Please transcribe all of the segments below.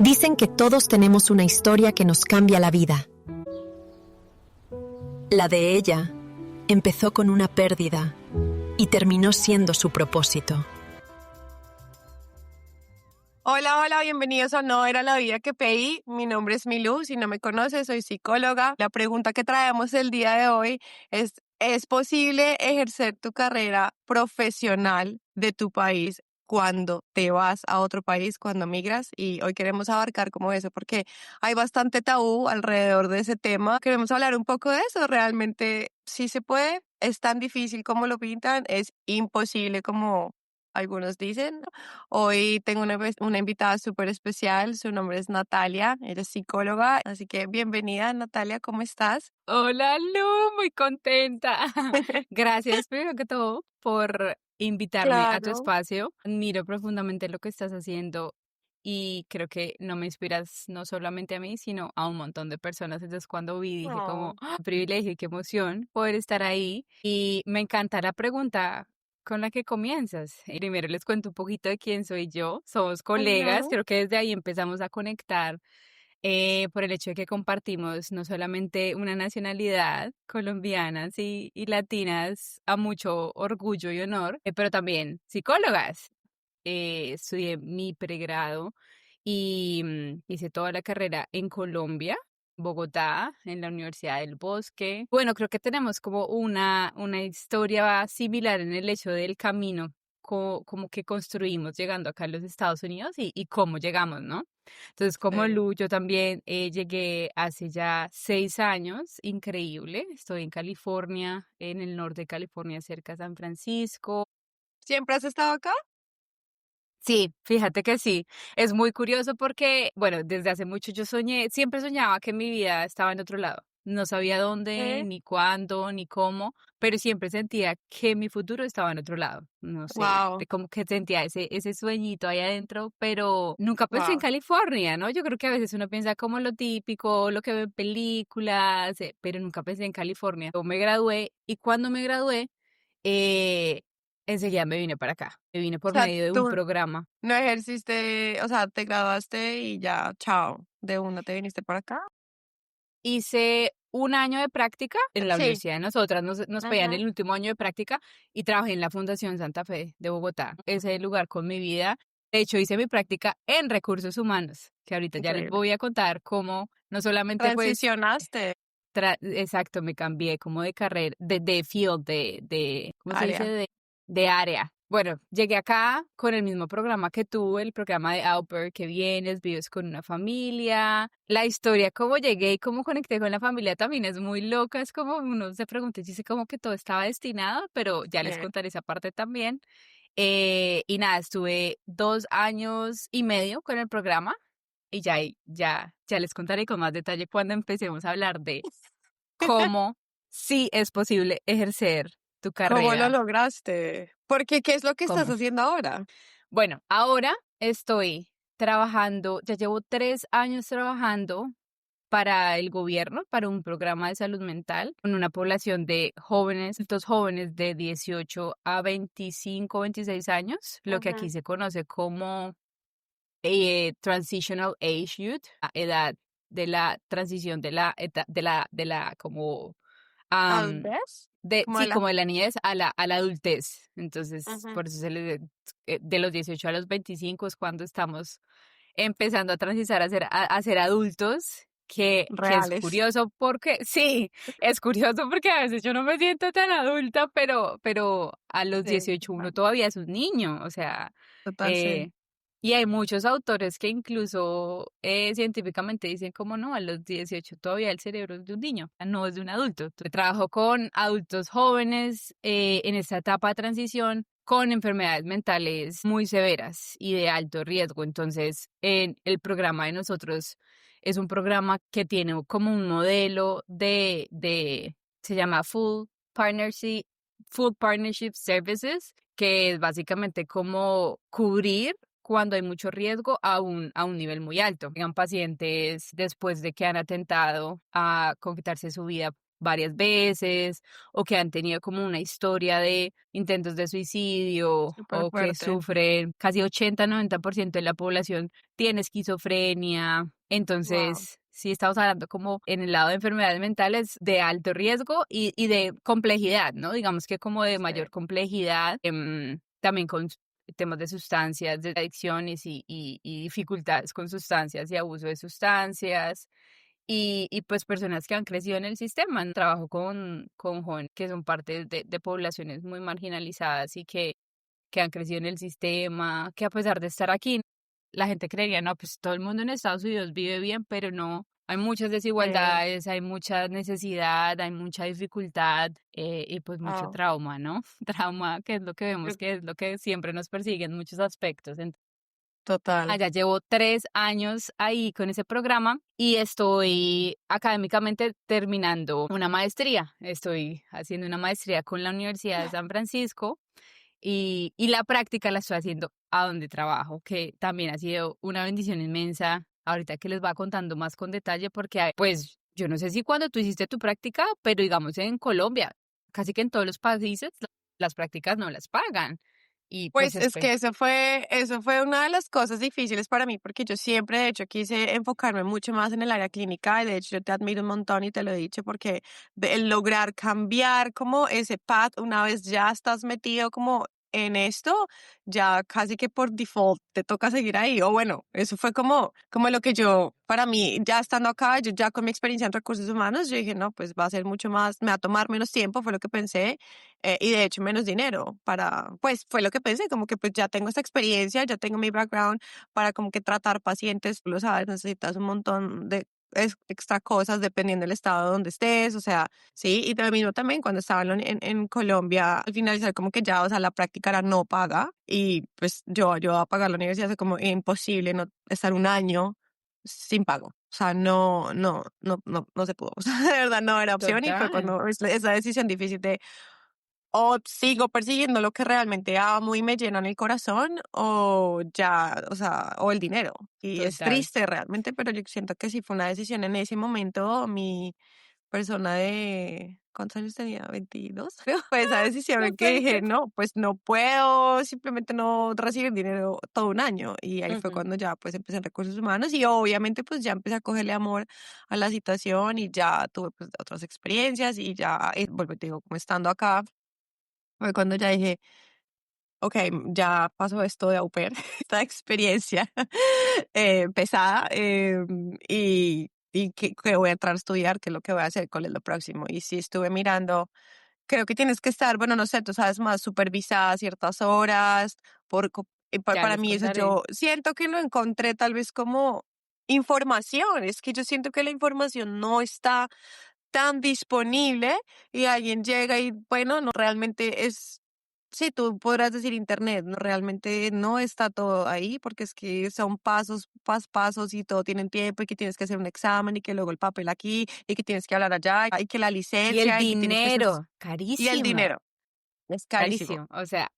Dicen que todos tenemos una historia que nos cambia la vida. La de ella empezó con una pérdida y terminó siendo su propósito. Hola, hola, bienvenidos a No Era la Vida que Pedí. Mi nombre es Milú, si no me conoces, soy psicóloga. La pregunta que traemos el día de hoy ¿es posible ejercer tu carrera profesional de tu país cuando te vas a otro país, cuando migras? Y hoy queremos abarcar como eso, porque hay bastante tabú alrededor de ese tema. Queremos hablar un poco de eso. Realmente sí se puede, es tan difícil como lo pintan, es imposible como algunos dicen. Hoy tengo una invitada súper especial, su nombre es Natalia, ella es psicóloga, así que bienvenida Natalia, ¿cómo estás? Hola Lu, muy contenta. Gracias primero que todo por invitarme a tu Claro. espacio. Admiro profundamente lo que estás haciendo y creo que no me inspiras no solamente a mí, sino a un montón de personas. Entonces cuando vi dije como, Oh, privilegio y qué emoción poder estar ahí. Y me encanta la pregunta con la que comienzas. Primero les cuento un poquito de quién soy yo. Somos colegas, ujú. creo que desde ahí empezamos a conectar por el hecho de que compartimos no solamente una nacionalidad, colombianas y latinas, a mucho orgullo y honor, pero también psicólogas. Estudié mi pregrado y hice toda la carrera en Colombia, Bogotá, en la Universidad del Bosque. Bueno, creo que tenemos como una historia similar en el hecho del camino, como que construimos llegando acá a los Estados Unidos y cómo llegamos, ¿no? Entonces, como Sí. Lu, yo también llegué hace ya 6 años, increíble. Estoy en California, en el norte de California, cerca de San Francisco. ¿Siempre has estado acá? Sí, fíjate que sí. Es muy curioso porque, bueno, desde hace mucho yo siempre soñaba que mi vida estaba en otro lado. No sabía dónde, Sí. ni cuándo, ni cómo, pero siempre sentía que mi futuro estaba en otro lado. No sé, Wow, como que sentía ese sueñito ahí adentro, pero nunca pensé en wow. California, ¿no? Yo creo que a veces uno piensa como lo típico, lo que ve en películas, pero nunca pensé en California. Yo me gradué y cuando me gradué, eh, enseguida me vine para acá. Me vine O por sea, medio de un tú programa. no ejerciste, o sea, te graduaste y ya, chao, de una te viniste para acá. Hice un año de práctica en la Sí. universidad de nosotras, nos pedían Ujú. el último año de práctica y trabajé en la Fundación Santa Fe de Bogotá. Ese lugar con mi vida. De hecho, hice mi práctica en recursos humanos, que ahorita ya les Increíble. voy a contar cómo no solamente pues, Transicionaste exacto, me cambié como de carrera, de field, ¿cómo se dice? área. De área. Bueno, llegué acá con el mismo programa que tú, el programa de Au Pair, que vienes, vives con una familia. La historia, cómo llegué y cómo conecté con la familia también es muy loca. Es como uno se pregunta y dice como que todo estaba destinado, pero ya les contaré esa parte también. Y nada, estuve 2 años y medio con el programa y ya les contaré con más detalle cuando empecemos a hablar de cómo sí es posible ejercer tu ¿Cómo lo carrera. lograste? Porque, ¿qué es lo que estás ¿Cómo? haciendo ahora? Bueno, ahora estoy trabajando, ya llevo 3 años trabajando para el gobierno, para un programa de salud mental, con una población de jóvenes, estos jóvenes de 18 a 25, 26 años, lo que aquí Ujú. se conoce como Transitional Age Youth, a edad de la transición de la como ¿Adultez? Como de sí, la... como de la niñez a la adultez. Entonces, Ujú. por eso de los 18 a los 25 es cuando estamos empezando a transitar a ser adultos, que es Reales. curioso porque, sí, es curioso porque a veces yo no me siento tan adulta, pero a los Sí, 18 uno total. todavía es un niño, o sea, Total, sí. eh, y hay muchos autores que incluso científicamente dicen como no, a los 18 todavía el cerebro es de un niño, no es de un adulto. Trabajo con adultos jóvenes en esta etapa de transición con enfermedades mentales muy severas y de alto riesgo. Entonces, en el programa de nosotros es un programa que tiene como un modelo se llama Full Partnership Services, que es básicamente como cubrir cuando hay mucho riesgo a un nivel muy alto. Llegan pacientes después de que han atentado a con quitarse su vida varias veces o que han tenido como una historia de intentos de suicidio Súper o que fuerte. sufren, casi 80-90% de la población tiene esquizofrenia. Wow, Entonces, sí estamos hablando como en el lado de enfermedades mentales de alto riesgo y de complejidad, ¿no? Digamos que como de sí, mayor complejidad, también con temas de sustancias, de adicciones y dificultades con sustancias y abuso de sustancias. Y pues personas que han crecido en el sistema. Trabajo con jóvenes que son parte de poblaciones muy marginalizadas y que han crecido en el sistema, que a pesar de estar aquí, la gente creería, no, pues todo el mundo en Estados Unidos vive bien, pero no. Hay muchas sí, desigualdades, hay mucha necesidad, hay mucha dificultad y pues mucho wow. trauma, ¿no? Trauma, que es lo que vemos, que es lo que siempre nos persigue en muchos aspectos. Total. Ya llevo 3 años ahí con ese programa y estoy académicamente terminando una maestría. Estoy haciendo una maestría con la Universidad de San Francisco y la práctica la estoy haciendo a donde trabajo, que también ha sido una bendición inmensa. Ahorita que les va contando más con detalle, porque pues yo no sé si cuando tú hiciste tu práctica, pero digamos en Colombia, casi que en todos los países las prácticas no las pagan. Y pues Pues es que eso fue una de las cosas difíciles para mí, porque yo siempre, de hecho, quise enfocarme mucho más en el área clínica, y de hecho yo te admiro un montón y te lo he dicho, porque el lograr cambiar como ese path, una vez ya estás metido como en esto, ya casi que por default te toca seguir ahí, o bueno, eso fue como lo que yo, para mí, ya estando acá, yo ya con mi experiencia en recursos humanos, yo dije, no, pues va a ser mucho más, me va a tomar menos tiempo, fue lo que pensé, y de hecho menos dinero para, pues fue lo que pensé, como que pues ya tengo esta experiencia, ya tengo mi background para como que tratar pacientes, tú lo sabes, necesitas un montón de extra cosas dependiendo del estado donde estés, o sea, sí, y lo mismo también cuando estaba en Colombia, al finalizar como que ya, o sea, la práctica era no paga y pues yo a pagar la universidad es como imposible no estar un año sin pago. O sea, no se pudo. O sea, de verdad no era opción y fue total, cuando esa decisión difícil de o sigo persiguiendo lo que realmente amo y me llena en el corazón, o ya, o sea, o el dinero. Y es total. triste realmente, pero yo siento que sí fue una decisión en ese momento. Mi persona de, ¿cuántos años tenía? 22, creo. Fue esa decisión en que dije, Perfecto. no, pues no puedo simplemente no recibir dinero todo un año. Y ahí fue Ujú. cuando ya pues empecé en recursos humanos y obviamente pues ya empecé a cogerle amor a la situación y ya tuve pues otras experiencias y ya, vuelvo y te digo, como estando acá fue cuando ya dije, ok, ya pasó esto de au pair, esta experiencia pesada y que voy a entrar a estudiar, qué es lo que voy a hacer, cuál es lo próximo. Y sí estuve mirando, creo que tienes que estar, bueno, no sé, tú sabes más, supervisada ciertas horas, Ya para les mí eso contaré. yo siento que lo encontré tal vez como información, es que yo siento que la información no está tan disponible y alguien llega y bueno, no realmente es, sí, tú podrás decir internet, no realmente no está todo ahí porque es que son pasos y todo tienen tiempo y que tienes que hacer un examen y que luego el papel aquí y que tienes que hablar allá y que la Y el licencia y que tienes que hacer dinero, y el carísimo, dinero es carísimo. carísimo. O sea,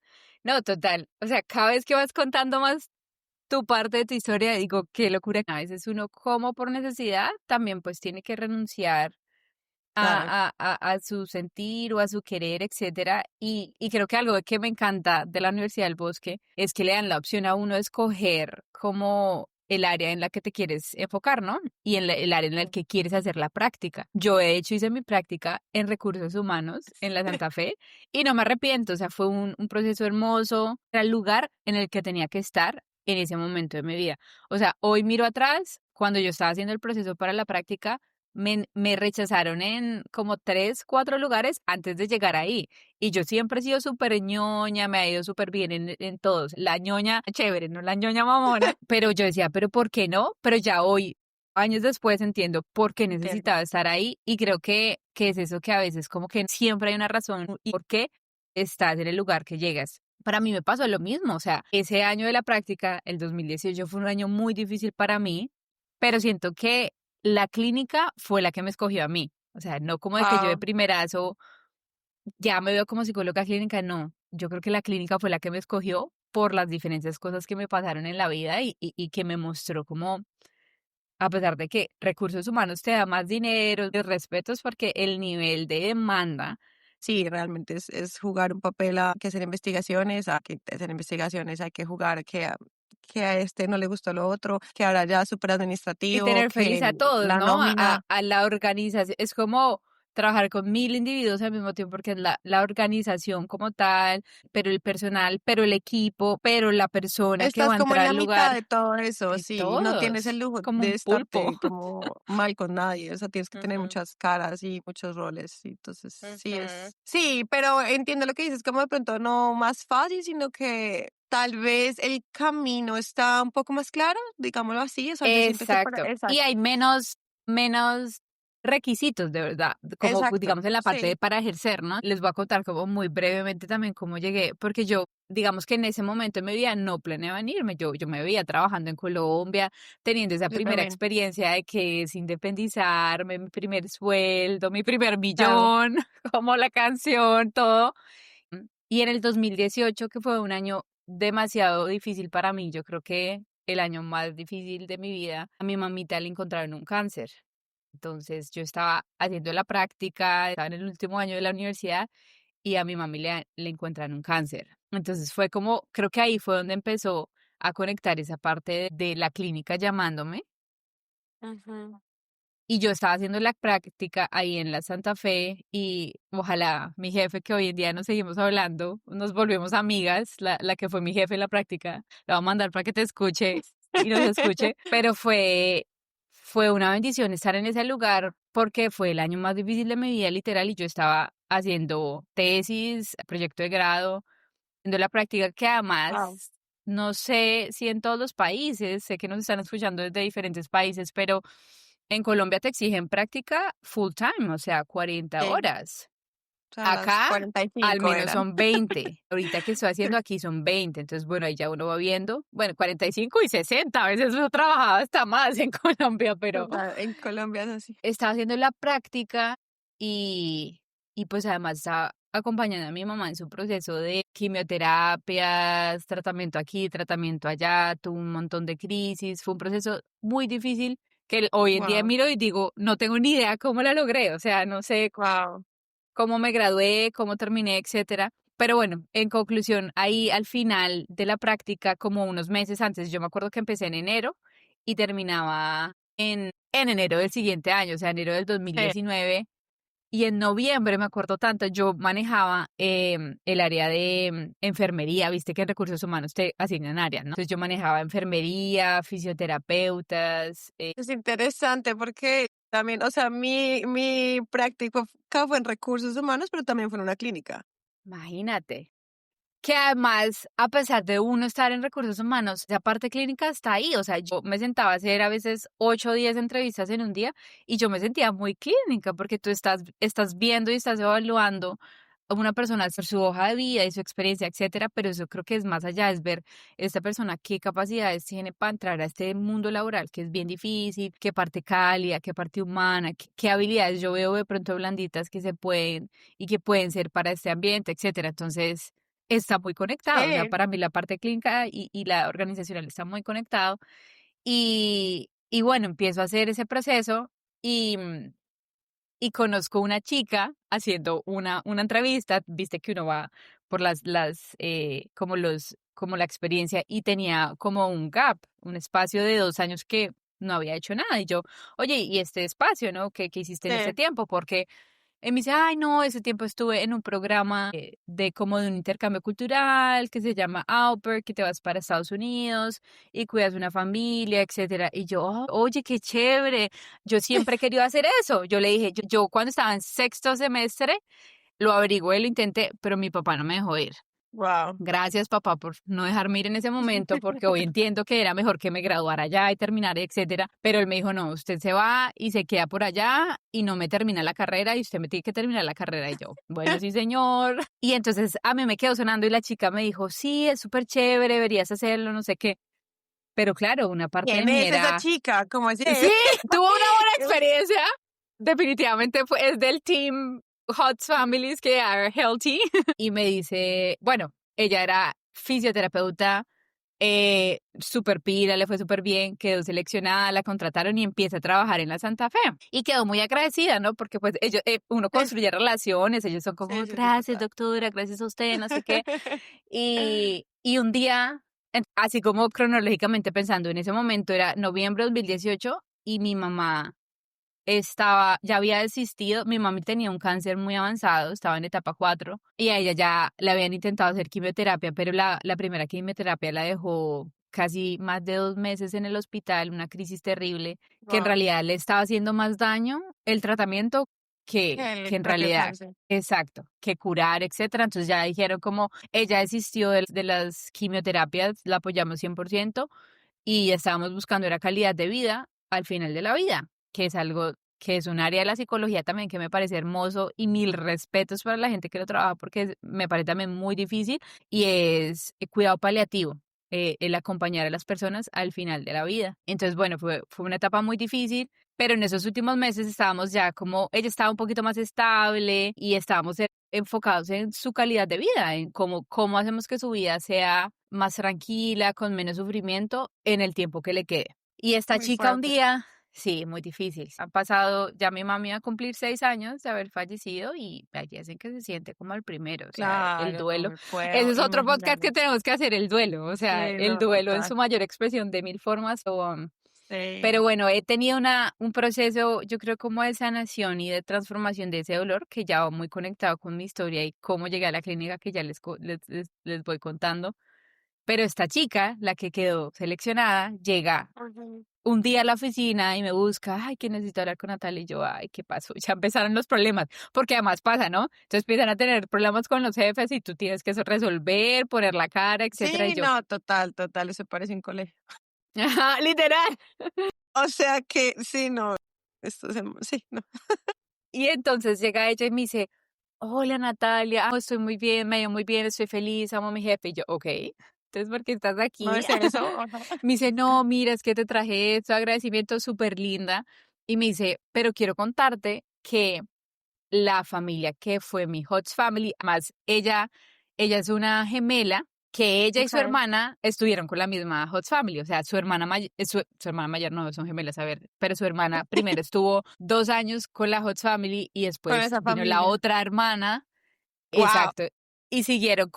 no, total. O sea, cada vez que vas contando más tu parte de tu historia, digo, qué locura. A veces uno, como por necesidad, también pues tiene que renunciar Claro. a su sentir o a su querer, etcétera. Y creo que algo que me encanta de la Universidad del Bosque es que le dan la opción a uno de escoger como el área en la que te quieres enfocar, ¿no? Y el área en el que quieres hacer la práctica. Yo de hecho hice mi práctica en recursos humanos en la Santa Fe y no me arrepiento, o sea, fue un proceso hermoso, era el lugar en el que tenía que estar en ese momento de mi vida. O sea, hoy miro atrás, cuando yo estaba haciendo el proceso para la práctica, me rechazaron en como 3, 4 lugares antes de llegar ahí. Y yo siempre he sido súper ñoña, me ha ido súper bien en todos. La ñoña chévere, no la ñoña mamona. Pero yo decía, ¿pero por qué no? Pero ya hoy, años después, entiendo por qué Entiendo. necesitaba estar ahí. Y creo que es eso que a veces como que siempre hay una razón y por qué estás en el lugar que llegas. Para mí me pasó lo mismo, o sea, ese año de la práctica, el 2018, fue un año muy difícil para mí, pero siento que la clínica fue la que me escogió a mí. O sea, no como de que yo de Wow. primerazo ya me veo como psicóloga clínica, no. Yo creo que la clínica fue la que me escogió por las diferentes cosas que me pasaron en la vida y que me mostró como a pesar de que recursos humanos te da más dinero, de respetos, porque el nivel de demanda. Sí, realmente es jugar un papel, a que hacer investigaciones, a que hacer investigaciones, hay que jugar que a este no le gustó lo otro, que ahora ya súper Y administrativo, tener feliz que a todos, la ¿no? nómina. A la organización. Es como trabajar con 1000 individuos al mismo tiempo, porque es la organización como tal, pero el personal, pero el equipo, pero la persona que Estás va a como en entrar la al mitad lugar, de todo eso, de sí, no tienes el todos, lujo como de un pulpo. estarte como mal con nadie, o sea, tienes que tener Ujú, muchas caras y muchos roles, y entonces ujú. sí, pero entiendo lo que dices, como de pronto no más fácil, sino que tal vez el camino está un poco más claro, digámoslo así, o sea, yo siento que para, Exacto. Y exacto, hay menos requisitos, de verdad, como exacto, digamos en la parte sí, de para ejercer, ¿no? Les voy a contar como muy brevemente también cómo llegué, porque yo, digamos que en ese momento de mi vida no planeaba en irme, yo me veía trabajando en Colombia, teniendo esa yo primera también, experiencia de que es independizarme, mi primer sueldo, mi primer claro, millón, como la canción, todo. Y en el 2018, que fue un año demasiado difícil para mí, yo creo que el año más difícil de mi vida, a mi mamita le encontraron un cáncer. Entonces yo estaba haciendo la práctica, estaba en el último año de la universidad y a mi mami le encuentran un cáncer. Entonces fue como, creo que ahí fue donde empezó a conectar esa parte de la clínica llamándome. ujú, Y yo estaba haciendo la práctica ahí en la Santa Fe y ojalá mi jefe, que hoy en día nos seguimos hablando, nos volvemos amigas, la que fue mi jefe en la práctica, la voy a mandar para que te escuche y nos escuche, pero fue una bendición estar en ese lugar porque fue el año más difícil de mi vida literal y yo estaba haciendo tesis, proyecto de grado, haciendo la práctica que wow, además no sé si en todos los países, sé que nos están escuchando desde diferentes países, pero en Colombia te exigen práctica full time, o sea, 40 sí, horas. o sea, las Acá al 45 menos eran. son 20. Ahorita que estoy haciendo aquí son 20. Entonces, bueno, ahí ya uno va viendo. Bueno, 45 y 60. A veces uno trabajaba hasta más en Colombia, pero Total, en Colombia es así. estaba haciendo la práctica y pues además estaba acompañando a mi mamá en su proceso de quimioterapias, tratamiento aquí, tratamiento allá, tuvo un montón de crisis, fue un proceso muy difícil que hoy en día Wow, miro y digo, no tengo ni idea cómo la logré, o sea, no sé wow. cómo me gradué, cómo terminé, etcétera. Pero bueno, en conclusión, ahí al final de la práctica, como unos meses antes, yo me acuerdo que empecé en enero y terminaba en enero del siguiente año, o sea, enero del Sí, 2019. Y en noviembre, me acuerdo tanto, yo manejaba el área de enfermería, viste que en recursos humanos te asignan áreas, ¿no? Entonces yo manejaba enfermería, fisioterapeutas. es interesante porque también, o sea, mi práctica fue en recursos humanos, pero también fue en una clínica. Imagínate. Que además, a pesar de uno estar en recursos humanos, esa parte clínica está ahí. O sea, yo me sentaba a hacer a veces 8 o 10 entrevistas en un día y yo me sentía muy clínica porque tú estás viendo y estás evaluando a una persona por su hoja de vida y su experiencia, etcétera, pero eso creo que es más allá, es ver esta persona qué capacidades tiene para entrar a este mundo laboral que es bien difícil, qué parte cálida, qué parte humana, qué habilidades yo veo de pronto blanditas que se pueden y que pueden ser para este ambiente, etcétera. Entonces, está muy conectado, o sea, Sí, para mí la parte clínica y la organizacional está muy conectado y bueno, empiezo a hacer ese proceso y, y conozco una chica haciendo una entrevista, viste que uno va por como la experiencia y tenía como un gap, un espacio de 2 años que no había hecho nada y yo, oye, ¿y este espacio, no? ¿Qué hiciste en este sí, tiempo? Porque y me dice, ay, no, ese tiempo estuve en un programa de como de un intercambio cultural que se llama Au Pair, que te vas para Estados Unidos y cuidas una familia, etcétera. Y yo, "Oh, oye, qué chévere. Yo siempre he querido hacer eso." Yo le dije, yo cuando estaba en sexto semestre lo averigüé, lo intenté, pero mi papá no me dejó ir. wow. Gracias, papá, por no dejarme ir en ese momento, porque hoy entiendo que era mejor que me graduara allá y terminara, etcétera. Pero él me dijo, no, usted se va y se queda por allá y no me termina la carrera y usted me tiene que terminar la carrera. Y yo, bueno, sí, señor. Y entonces a mí me quedó sonando y la chica me dijo, sí, es súper chévere, deberías hacerlo, no sé qué. Pero claro, una parte de ¿Quién mí es esa era, chica? ¿Cómo así? sí, tuvo una buena experiencia. Definitivamente es del team Hot Families que are healthy. Y me dice, bueno, ella era fisioterapeuta Súper pila, le fue súper bien, quedó seleccionada, la contrataron y empieza a trabajar en la Santa Fe. Y quedó muy agradecida, ¿no? Porque pues ellos, uno construye relaciones, ellos son como, Sí, sí, sí, gracias total. doctora, gracias a usted, no sé qué. Y un día, así como cronológicamente pensando, en ese momento era noviembre de 2018 y mi mamá ya había desistido, mi mami tenía un cáncer muy avanzado, estaba en etapa 4 y a ella ya le habían intentado hacer quimioterapia, pero la primera quimioterapia la dejó casi más de 2 meses en el hospital, una crisis terrible, que en Wow. realidad le estaba haciendo más daño el tratamiento que El en propio realidad, cáncer. exacto, que curar, etcétera. Entonces ya dijeron como ella desistió de las quimioterapias, la apoyamos 100% y estábamos buscando era calidad de vida al final de la vida, que es algo que es un área de la psicología también que me parece hermoso y mil respetos para la gente que lo trabaja porque me parece también muy difícil y es cuidado paliativo, el acompañar a las personas al final de la vida. Entonces, bueno, fue una etapa muy difícil, pero en esos últimos meses estábamos ya como, ella estaba un poquito más estable y estábamos enfocados en su calidad de vida, en cómo hacemos que su vida sea más tranquila, con menos sufrimiento en el tiempo que le quede. Y esta Muy chica un fuerte. día, sí, muy difícil. Han pasado, ya mi mami va a cumplir 6 años de haber fallecido y hay días en que se siente como el primero, o sea, el Claro, no duelo. me puedo Ese es otro podcast que imaginar. tenemos que hacer, el duelo, o sea, Sí, el no, duelo en total. su mayor expresión de mil formas. Pero Sí. bueno, he tenido un proceso, yo creo, como de sanación y de transformación de ese dolor que ya va muy conectado con mi historia y cómo llegué a la clínica que ya les voy contando. Pero esta chica, la que quedó seleccionada, llega Ujú. un día a la oficina y me busca, ay, que necesito hablar con Natalia. Y yo, ay, ¿qué pasó? Ya empezaron los problemas, porque además pasa, ¿no? Entonces empiezan a tener problemas con los jefes y tú tienes que resolver, poner la cara, etcétera. Y Sí, yo, no, total, total, eso parece un colegio. ajá, literal. O sea que, sí, no, sí, no. Y entonces llega ella y me dice, hola Natalia, estoy muy bien, me ha ido muy bien, estoy feliz, amo a mi jefe. Y yo, ok, entonces, ¿por qué estás ¿No aquí? es eso? Ajá. Me dice, no, mira, es que te traje esto, agradecimiento súper linda. Y me dice, pero quiero contarte que la familia que fue mi host family, además ella es una gemela, que ella y su Okay. hermana estuvieron con la misma host family, o sea, su hermana mayor, su hermana mayor no, son gemelas, a ver, pero su hermana primero estuvo 2 años con la host family y Con después esa vino la familia. otra hermana, Wow. exacto, y siguieron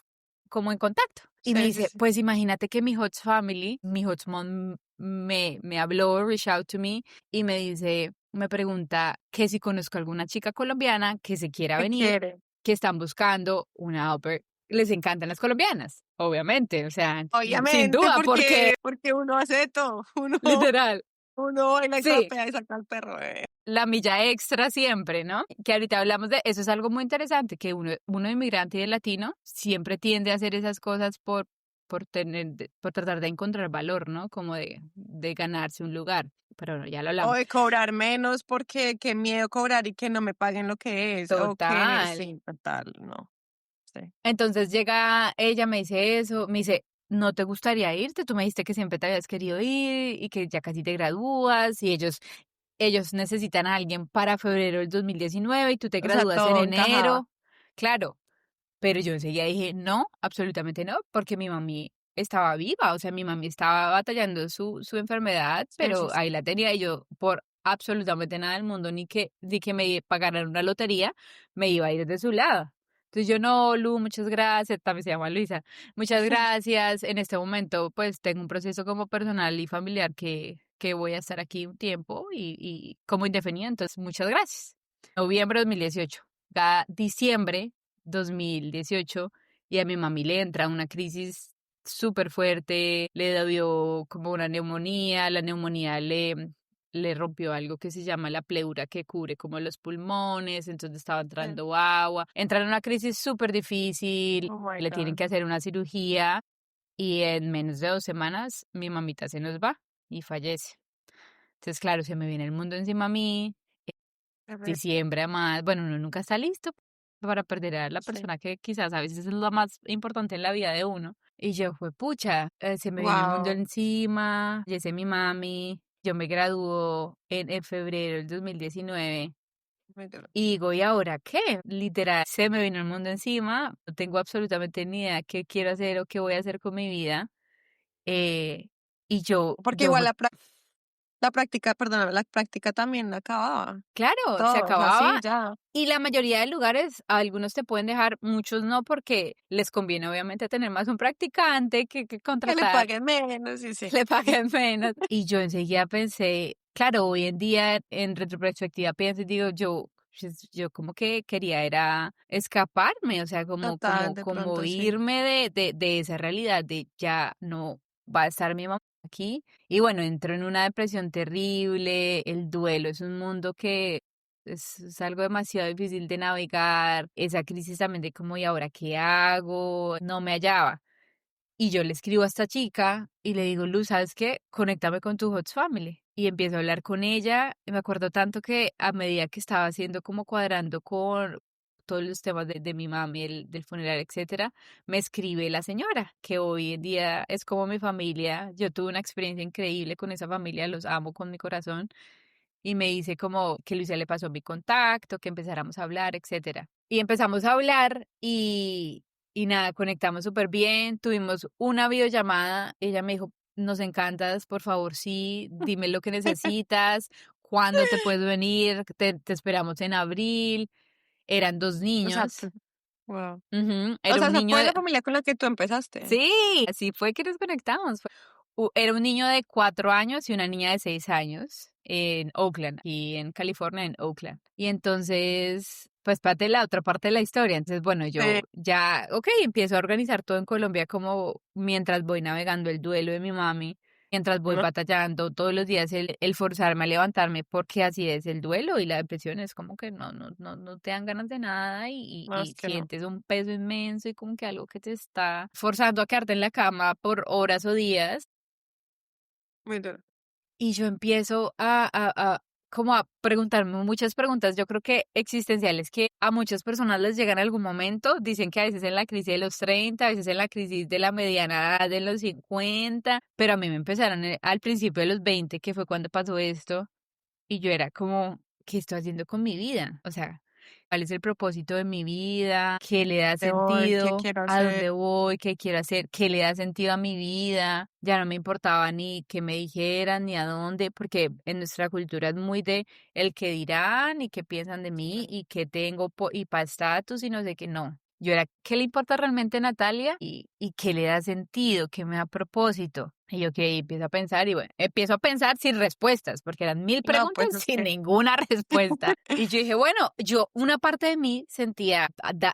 como en contacto. Y me Sí, sí, dice, sí. pues imagínate que mi host family, mi host mom me habló, reach out to me y me dice, me pregunta que si conozco alguna chica colombiana que se quiera ¿Qué venir, quiere? que están buscando una au pair. Les encantan las colombianas, obviamente, o sea, sin Obviamente, duda, porque porque uno hace de todo. literal, Uno baila y sí, trapea y saca al perro. la milla extra siempre, ¿no? Que ahorita hablamos de eso, es algo muy interesante, que uno inmigrante y de latino siempre tiende a hacer esas cosas por tratar de encontrar valor, ¿no? Como de ganarse un lugar. Pero no, ya lo O hablamos. de cobrar menos porque qué miedo cobrar y que no me paguen lo que es. O que Total. sí, total, no. Sí. Entonces llega ella, me dice eso, me dice, ¿no te gustaría irte? Tú me dijiste que siempre te habías querido ir y que ya casi te gradúas y ellos necesitan a alguien para febrero del 2019 y tú te O sea, gradúas en todo encajaba. enero. Claro, pero yo enseguida dije, no, absolutamente no, porque mi mami estaba viva, o sea, mi mami estaba batallando su enfermedad, Sí, sí, pero sí. ahí la tenía y yo por absolutamente nada del mundo, ni que me pagaran una lotería, me iba a ir de su lado. Entonces yo no, Lu, muchas gracias, también se llama Luisa, muchas gracias. En este momento, pues tengo un proceso como personal y familiar que voy a estar aquí un tiempo y como indefinida, entonces muchas gracias. Noviembre de 2018. Cada diciembre 2018 y a mi mami le entra una crisis súper fuerte, le dio como una neumonía, la neumonía le rompió algo que se llama la pleura que cubre como los pulmones, entonces estaba Sí. entrando agua, entra en una crisis súper difícil, Oh my le tienen God. que hacer una cirugía y en menos de 2 semanas mi mamita se nos va y fallece. Entonces, claro, se me viene el mundo encima a mí, Terrible. diciembre, además, bueno, uno nunca está listo para perder a la Sí. persona que quizás a veces es lo más importante en la vida de uno. Y yo fue, pucha, se me vino el mundo Wow. encima, ya sé mi mami, yo me graduó en febrero del 2019 y digo, ¿y ahora qué? Literal, se me vino el mundo encima, no tengo absolutamente ni idea qué quiero hacer o qué voy a hacer con mi vida. Eh, y yo, Porque yo, igual la práctica, perdón, la práctica también acababa. claro, se Todo, o sea, sí, acababa. ya. Y la mayoría de lugares, algunos te pueden dejar, muchos no, porque les conviene obviamente tener más un practicante que Que le contratar, paguen menos, sí, que sí. le paguen menos. Y yo enseguida pensé, claro, hoy en día en retrospectiva pienso y digo, yo como que quería era escaparme, o sea, Total, de como pronto, sí. irme de esa realidad de ya no va a estar mi mamá aquí. Y bueno, entro en una depresión terrible, el duelo es un mundo que es algo demasiado difícil de navegar, esa crisis también de como, ¿y ahora qué hago? No me hallaba. Y yo le escribo a esta chica y le digo, Luz, ¿sabes qué? Conéctame con tu Host Family. Y empiezo a hablar con ella. Y me acuerdo tanto que a medida que estaba haciendo como cuadrando con todos los temas de mi mami, del funeral, etcétera, me escribe la señora, que hoy en día es como mi familia. Yo tuve una experiencia increíble con esa familia, los amo con mi corazón. Y me dice como que Luisa le pasó mi contacto, que empezáramos a hablar, etcétera. Y empezamos a hablar y nada, conectamos súper bien, tuvimos una videollamada, ella me dijo, nos encantas, por favor, sí, dime lo que necesitas, cuándo te puedes venir, te esperamos en abril. Eran dos niños, Exacto. Wow. O era sea, un esa niño fue de... la familia con la que tú empezaste. Sí, así fue que nos conectamos. Era un niño de 4 años y una niña de 6 años en Oakland, y en California, en Oakland. Y entonces, pues parte la otra parte de la historia. Entonces, bueno, yo Sí. ya, ok, empiezo a organizar todo en Colombia como mientras voy navegando el duelo de mi mami, mientras voy No, batallando todos los días el forzarme a levantarme, porque así es el duelo y la depresión es como que no te dan ganas de nada no, y es que no. sientes un peso inmenso y como que algo que te está forzando a quedarte en la cama por horas o días. Muy duro. Y yo empiezo como a preguntarme muchas preguntas, yo creo que existenciales, que a muchas personas les llegan en algún momento, dicen que a veces en la crisis de los 30, a veces en la crisis de la mediana edad de los 50, pero a mí me empezaron al principio de los 20, que fue cuando pasó esto, y yo era como, ¿qué estoy haciendo con mi vida? O sea, ¿cuál es el propósito de mi vida? ¿Qué le da De hoy, ¿qué sentido? quiero ¿A hacer? dónde voy? ¿Qué quiero hacer? ¿Qué le da sentido a mi vida? Ya no me importaba ni que me dijeran ni a dónde, porque en nuestra cultura es muy de el que dirán y qué piensan de mí y qué tengo y para estatus y no sé qué, no. Yo era, ¿qué le importa realmente a Natalia? Y qué le da sentido, qué me da propósito. Y yo que empiezo a pensar y bueno, empiezo a pensar sin respuestas, porque eran mil No, preguntas pues es sin que. ninguna respuesta. Y yo dije, bueno, una parte de mí sentía,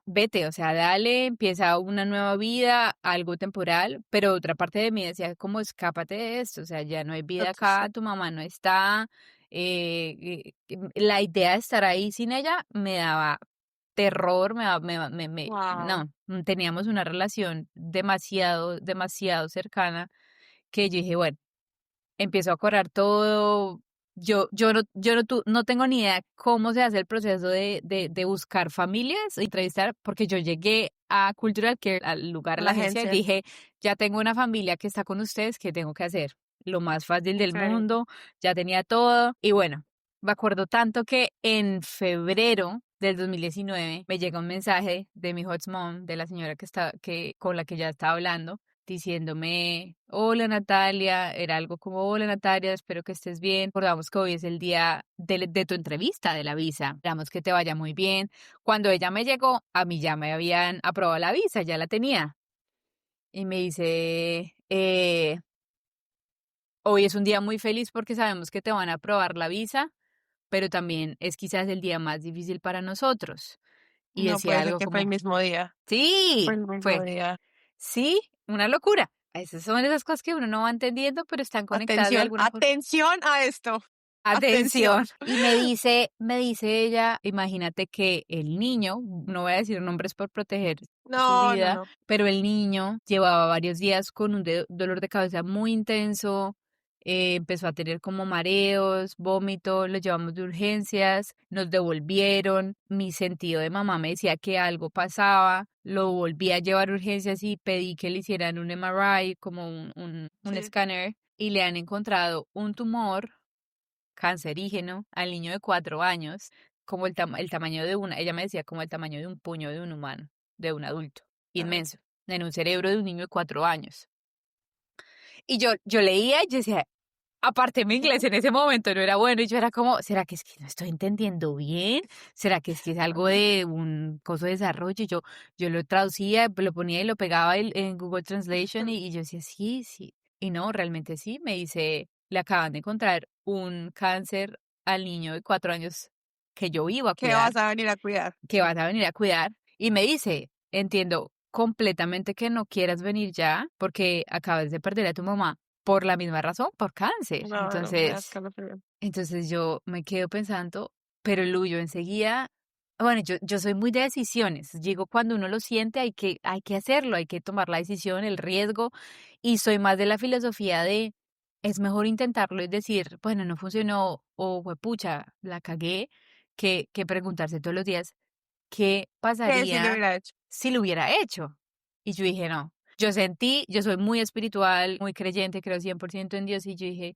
vete, o sea, dale, empieza una nueva vida, algo temporal, pero otra parte de mí decía, como escápate de esto, o sea, ya no hay vida acá, Sí. tu mamá no está. La idea de estar ahí sin ella me daba terror, Wow. no, teníamos una relación demasiado cercana que yo dije, bueno, empiezo a correr todo. No tengo ni idea cómo se hace el proceso de buscar familias, entrevistar, porque yo llegué a Cultural Care, al lugar, a la La agencia, y agencia. dije, ya tengo una familia que está con ustedes, ¿qué tengo que hacer? Lo más fácil del Sí. mundo, ya tenía todo. Y bueno, me acuerdo tanto que en febrero del 2019 me llega un mensaje de mi hot mom, de la señora con la que ya estaba hablando, diciéndome, hola Natalia, era algo como, hola Natalia, espero que estés bien, recordamos que hoy es el día de tu entrevista de la visa, esperamos que te vaya muy bien. Cuando ella me llegó, a mí ya me habían aprobado la visa, ya la tenía. Y me dice, hoy es un día muy feliz porque sabemos que te van a aprobar la visa, pero también es quizás el día más difícil para nosotros. Y No decía puede ser algo que fue el como, mismo día. Fue sí, el mismo fue, día. sí, una locura. Esas son esas cosas que uno no va entendiendo, pero están conectadas de Atención, alguna forma. atención a esto. Atención. Atención. Y me dice ella, imagínate que el niño, no voy a decir nombres por proteger su No, no, vida, no. pero el niño llevaba varios días con un dolor de cabeza muy intenso, empezó a tener como mareos, vómito, lo llevamos de urgencias, nos devolvieron, mi sentido de mamá me decía que algo pasaba, lo volví a llevar a urgencias y pedí que le hicieran un MRI, como un Sí. escáner, y le han encontrado un tumor cancerígeno al niño de 4 años, como el tamaño de ella me decía como el tamaño de un puño de un humano, de un adulto, Ay, inmenso, en un cerebro de un niño de 4 años. Y yo leía y yo decía, aparte mi inglés en ese momento no era bueno y yo era como, ¿será que es que no estoy entendiendo bien? ¿Será que es algo de un coso de desarrollo? Y yo lo traducía, lo ponía y lo pegaba en Google Translation y yo decía, sí, sí. Y no, realmente sí, me dice, le acaban de encontrar un cáncer al niño de 4 años que yo iba a ¿Qué cuidar, vas a venir a cuidar? que vas a venir a cuidar. Y me dice, entiendo completamente que no quieras venir ya porque acabas de perder a tu mamá por la misma razón, por cáncer. No, no, me da escalofrío. Entonces yo me quedo pensando, pero Lu, yo enseguida, bueno, yo soy muy de decisiones. Digo, cuando uno lo siente hay que hacerlo, hay que tomar la decisión, el riesgo, y soy más de la filosofía de, es mejor intentarlo y decir, bueno, no funcionó, o pucha, la cagué, que preguntarse todos los días, ¿qué ¿Qué si lo pasaría hubiera hecho? si lo hubiera hecho? Y yo dije, no. Yo soy muy espiritual, muy creyente, creo 100% en Dios, y yo dije,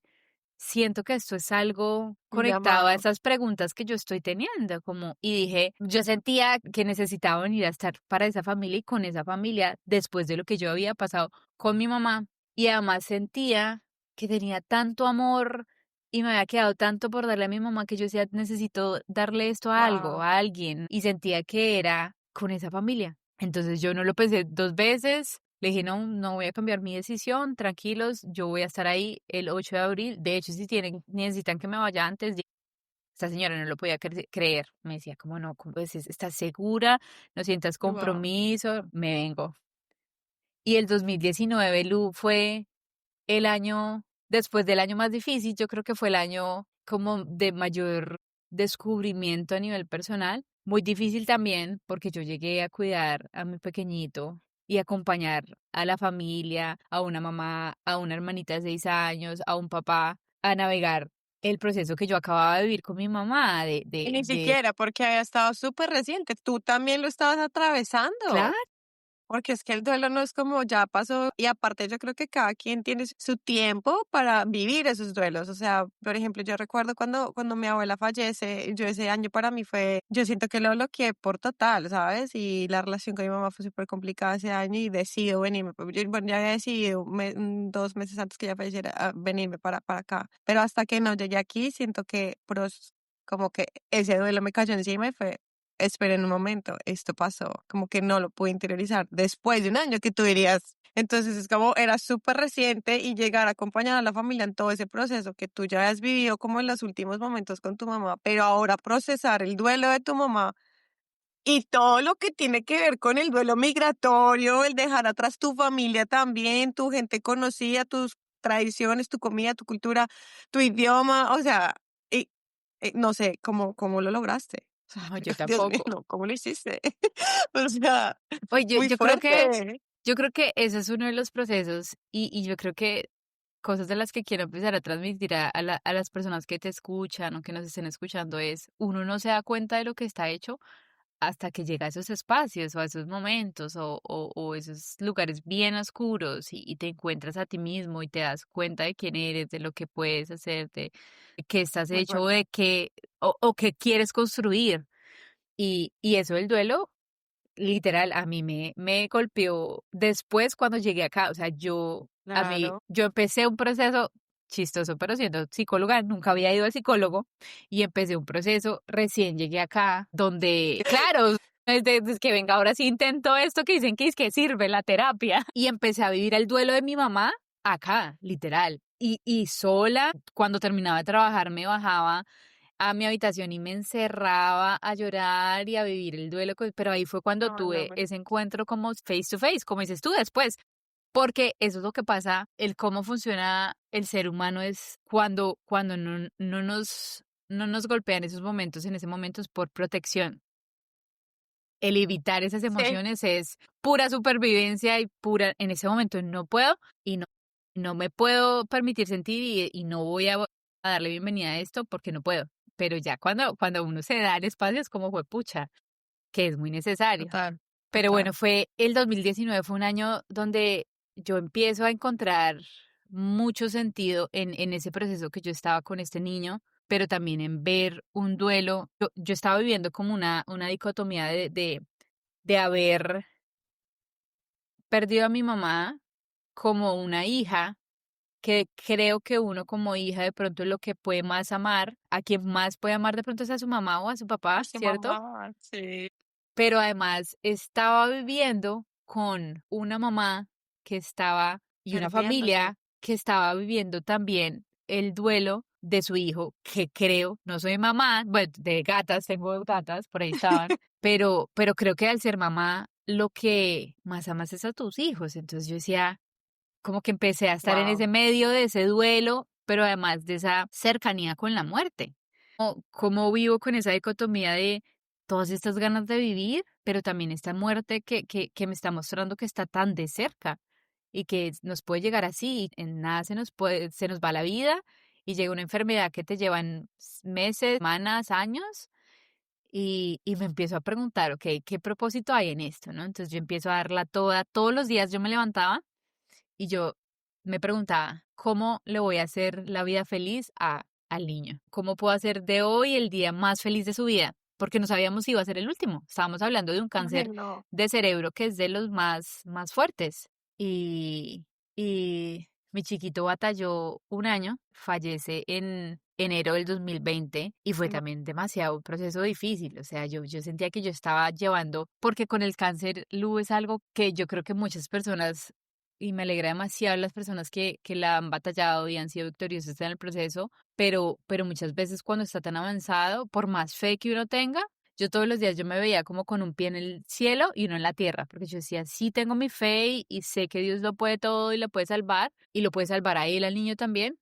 siento que esto es algo Un conectado a llamado. esas preguntas que yo estoy teniendo, como, y dije, yo sentía que necesitaba venir a estar para esa familia y con esa familia después de lo que yo había pasado con mi mamá, y además sentía que tenía tanto amor y me había quedado tanto por darle a mi mamá que yo decía, necesito darle esto a algo, Wow. a alguien, y sentía que era con esa familia. Entonces yo no lo pensé 2 veces. Le dije, no, no voy a cambiar mi decisión, tranquilos, yo voy a estar ahí el 8 de abril. De hecho, si necesitan que me vaya antes, esta señora no lo podía creer. Me decía, ¿cómo no? Pues, ¿estás segura? ¿No sientas Wow. compromiso? Me vengo. Y el 2019, Lu, fue el año, después del año más difícil, yo creo que fue el año como de mayor descubrimiento a nivel personal. Muy difícil también porque yo llegué a cuidar a mi pequeñito y acompañar a la familia, a una mamá, a una hermanita de 6 años, a un papá, a navegar el proceso que yo acababa de vivir con mi mamá, Y ni siquiera porque había estado súper reciente. Tú también lo estabas atravesando. claro, Porque es que el duelo no es como ya pasó y aparte yo creo que cada quien tiene su tiempo para vivir esos duelos. O sea, por ejemplo, yo recuerdo cuando mi abuela fallece, yo ese año para mí fue, yo siento que lo bloqueé por total, ¿sabes? Y la relación con mi mamá fue súper complicada ese año y decido venirme. Bueno, ya había decidido 2 meses antes que ella falleciera venirme para acá. Pero hasta que no llegué aquí, siento que como que ese duelo me cayó encima y fue esperen un momento, esto pasó, como que no lo pude interiorizar después de un año que tú dirías. Entonces es como era súper reciente y llegar a acompañar a la familia en todo ese proceso que tú ya has vivido como en los últimos momentos con tu mamá, pero ahora procesar el duelo de tu mamá y todo lo que tiene que ver con el duelo migratorio, el dejar atrás tu familia también, tu gente conocida, tus tradiciones, tu comida, tu cultura, tu idioma, o sea, y, no sé cómo lo lograste. O sea, no, yo Dios mío, tampoco. no, ¿cómo lo hiciste? O sea, Oye, muy fuerte. yo creo que ese es uno de los procesos y yo creo que cosas de las que quiero empezar a transmitir a las personas que te escuchan o que nos estén escuchando es, uno no se da cuenta de lo que está hecho hasta que llega a esos espacios o a esos momentos o esos lugares bien oscuros y te encuentras a ti mismo y te das cuenta de quién eres, de lo que puedes hacer, de qué estás Muy hecho o fuerte. de qué o qué quieres construir. Y eso del duelo literal, a mí me golpeó después cuando llegué acá, o sea, Claro. yo empecé un proceso chistoso, pero siendo psicóloga, nunca había ido al psicólogo y empecé un proceso, recién llegué acá, donde, claro, desde que venga ahora sí intento esto que dicen que es que sirve la terapia y empecé a vivir el duelo de mi mamá acá, literal. Y sola, cuando terminaba de trabajar, me bajaba a mi habitación y me encerraba a llorar y a vivir el duelo, pero ahí fue cuando No, no, tuve ese encuentro como face to face, como dices tú después, porque eso es lo que pasa, el cómo funciona el ser humano es cuando no nos golpean esos momentos, en ese momento es por protección. El evitar esas sí, emociones es pura supervivencia y pura, en ese momento no puedo y no me puedo permitir sentir y no voy a darle bienvenida a esto porque no puedo. Pero ya cuando uno se da el espacio es como fue pucha, que es muy necesario. total, Pero total. bueno, el 2019 fue un año donde yo empiezo a encontrar mucho sentido en ese proceso que yo estaba con este niño, pero también en ver un duelo. Yo estaba viviendo como una dicotomía de haber perdido a mi mamá como una hija que creo que uno como hija de pronto lo que puede más amar, a quien más puede amar de pronto es a su mamá o a su papá, Así, ¿cierto? mamá, sí. Pero además estaba viviendo con una mamá que estaba y una Perdiéndose. familia que estaba viviendo también el duelo de su hijo, que creo, no soy mamá, bueno, de gatas, tengo gatas, por ahí estaban, pero creo que al ser mamá, lo que más amas es a tus hijos. Entonces yo decía, como que empecé a estar en ese Wow. medio de ese duelo, pero además de esa cercanía con la muerte. ¿Cómo vivo con esa dicotomía de todas estas ganas de vivir, pero también esta muerte que me está mostrando que está tan de cerca y que nos puede llegar así, y en nada se nos va la vida y llega una enfermedad que te llevan meses, semanas, años, y me empiezo a preguntar, ok, ¿qué propósito hay en esto, no? Entonces yo empiezo a darla toda, todos los días yo me levantaba y yo me preguntaba, ¿cómo le voy a hacer la vida feliz al niño? ¿Cómo puedo hacer de hoy el día más feliz de su vida? Porque no sabíamos si iba a ser el último. Estábamos hablando de un Ay, cáncer no. de cerebro que es de los más fuertes. Y, y mi chiquito batalló un año, fallece en enero del 2020 y fue No, también demasiado un proceso difícil. O sea, yo sentía que yo estaba llevando, porque con el cáncer, Lu, es algo que yo creo que muchas personas y me alegra demasiado las personas que la han batallado y han sido victoriosas en el proceso, pero muchas veces cuando está tan avanzado, por más fe que uno tenga, yo todos los días yo me veía como con un pie en el cielo y uno en la tierra, porque yo decía, sí tengo mi fe y sé que Dios lo puede todo y lo puede salvar, y lo puede salvar a él, al niño también,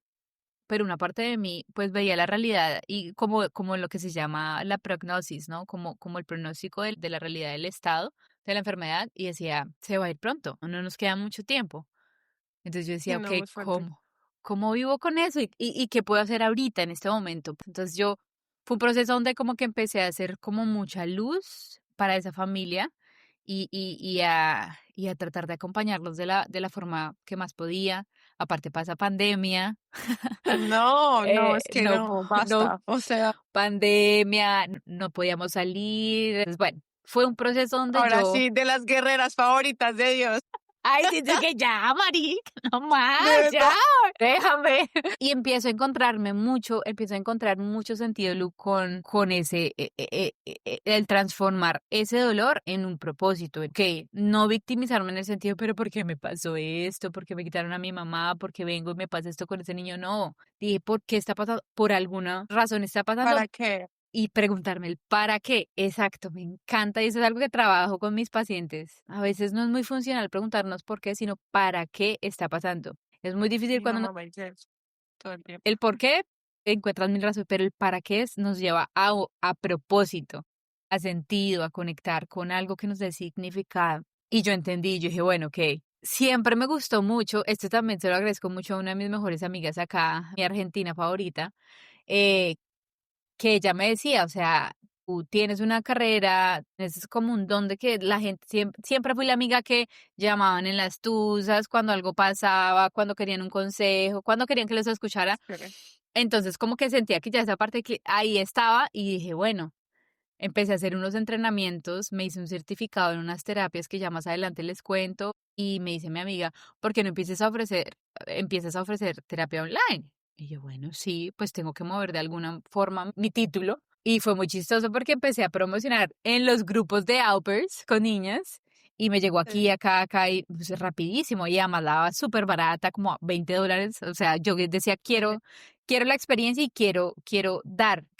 pero una parte de mí pues veía la realidad y como lo que se llama la prognosis, ¿no? Como el pronóstico de la realidad del estado de la enfermedad y decía, se va a ir pronto, no nos queda mucho tiempo. Entonces yo sí, decía, ok, no, muy fuerte. ¿cómo vivo con eso? ¿Y qué puedo hacer ahorita en este momento? Entonces fue un proceso donde como que empecé a hacer como mucha luz para esa familia y a tratar de acompañarlos de la forma que más podía. Aparte pasa pandemia, No, no, es que no, no, no, basta. O sea, pandemia, no podíamos salir. Entonces, bueno, fue un proceso donde ahora yo sí, de las guerreras favoritas de Dios. ay, siento que ya, marica, no más, De ya, verdad. déjame. Y empiezo a encontrar mucho sentido, Lu, con ese, el transformar ese dolor en un propósito, que no victimizarme en el sentido, pero ¿por qué me pasó esto? ¿Por qué me quitaron a mi mamá? ¿Por qué vengo y me pasa esto con ese niño? No, dije, ¿por qué está pasando? Por alguna razón está pasando ¿Para qué? y preguntarme el para qué. Exacto, me encanta y eso es algo que trabajo con mis pacientes. A veces no es muy funcional preguntarnos por qué, sino para qué está pasando. Es muy difícil Mi cuando mamá me dice eso todo el tiempo. el por qué encuentras mil razones, pero el para qué nos lleva a propósito, a sentido, a conectar con algo que nos dé significado. Y yo entendí, yo dije, bueno, ok. Siempre me gustó mucho, esto también se lo agradezco mucho a una de mis mejores amigas acá, mi argentina favorita, eh, que ella me decía, o sea, tú tienes una carrera, ese es como un don de que la gente siempre fui la amiga que llamaban en las tusas cuando algo pasaba, cuando querían un consejo, cuando querían que los escuchara. Espere. Entonces como que sentía que ya esa parte que ahí estaba y dije, bueno, empecé a hacer unos entrenamientos, me hice un certificado en unas terapias que ya más adelante les cuento y me dice mi amiga, ¿por qué no empiezas a ofrecer terapia online? Y yo, bueno, sí, pues tengo que mover de alguna forma mi título. Y fue muy chistoso porque empecé a promocionar en los grupos de Aupers con niñas y me llegó aquí, Sí. acá y pues, rapidísimo. Y además la daba súper barata, como a $20. O sea, yo decía, quiero la experiencia y quiero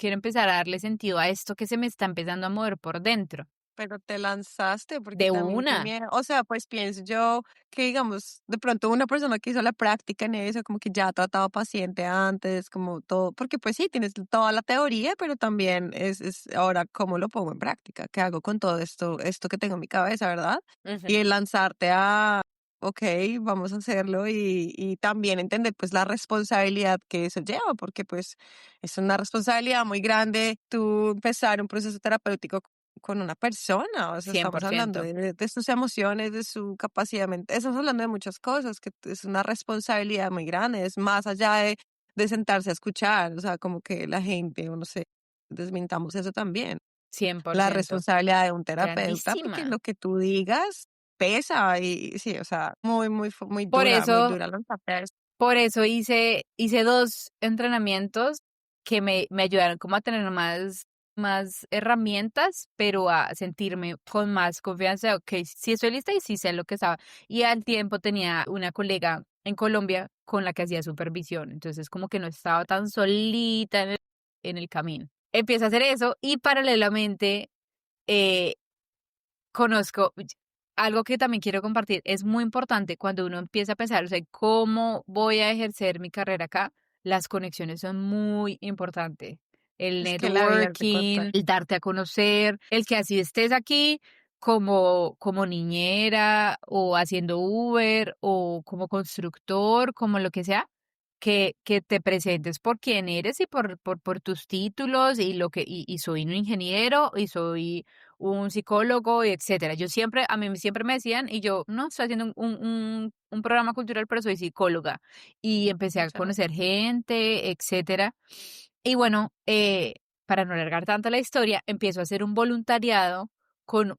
empezar a darle sentido a esto que se me está empezando a mover por dentro. Pero te lanzaste porque De también qué una, miedo. O sea, pues pienso yo que digamos, de pronto una persona que hizo la práctica en eso, como que ya ha tratado paciente antes, como todo, porque pues sí, tienes toda la teoría, pero también es ahora cómo lo pongo en práctica, qué hago con todo esto que tengo en mi cabeza, ¿verdad? ujú, Y el lanzarte a, ok, vamos a hacerlo y también entender pues la responsabilidad que eso lleva, porque pues es una responsabilidad muy grande tú empezar un proceso terapéutico con una persona, o sea, estamos hablando 100%. de sus emociones, de su capacidad mental, estamos hablando de muchas cosas, que es una responsabilidad muy grande, es más allá de sentarse a escuchar, o sea, como que la gente, o no sé, desmintamos eso también, la 100%. responsabilidad de un terapeuta, porque Grandísima. lo que tú digas pesa y sí, o sea, muy Por dura eso, lanzarte a eso. por eso hice 2 entrenamientos que me ayudaron como a tener más herramientas, pero a sentirme con más confianza, ok, sí estoy lista y sí sé lo que estaba. Y al tiempo tenía una colega en Colombia con la que hacía supervisión, entonces como que no estaba tan solita en el camino. Empiezo a hacer eso y paralelamente eh, conozco algo que también quiero compartir. Es muy importante cuando uno empieza a pensar, o sea, ¿cómo voy a ejercer mi carrera acá? Las conexiones son muy importantes. El Es que la vida te networking, cuenta. el darte a conocer, el que así estés aquí como niñera o haciendo Uber o como constructor, como lo que sea, que te presentes por quién eres y por tus títulos y lo que, y soy un ingeniero y soy un psicólogo, y etcétera. A mí siempre me decían, y yo, no, estoy haciendo un programa cultural, pero soy psicóloga. Y empecé a Muchas gracias. conocer gente, etcétera. Y bueno, para no alargar tanto la historia, empiezo a hacer un voluntariado con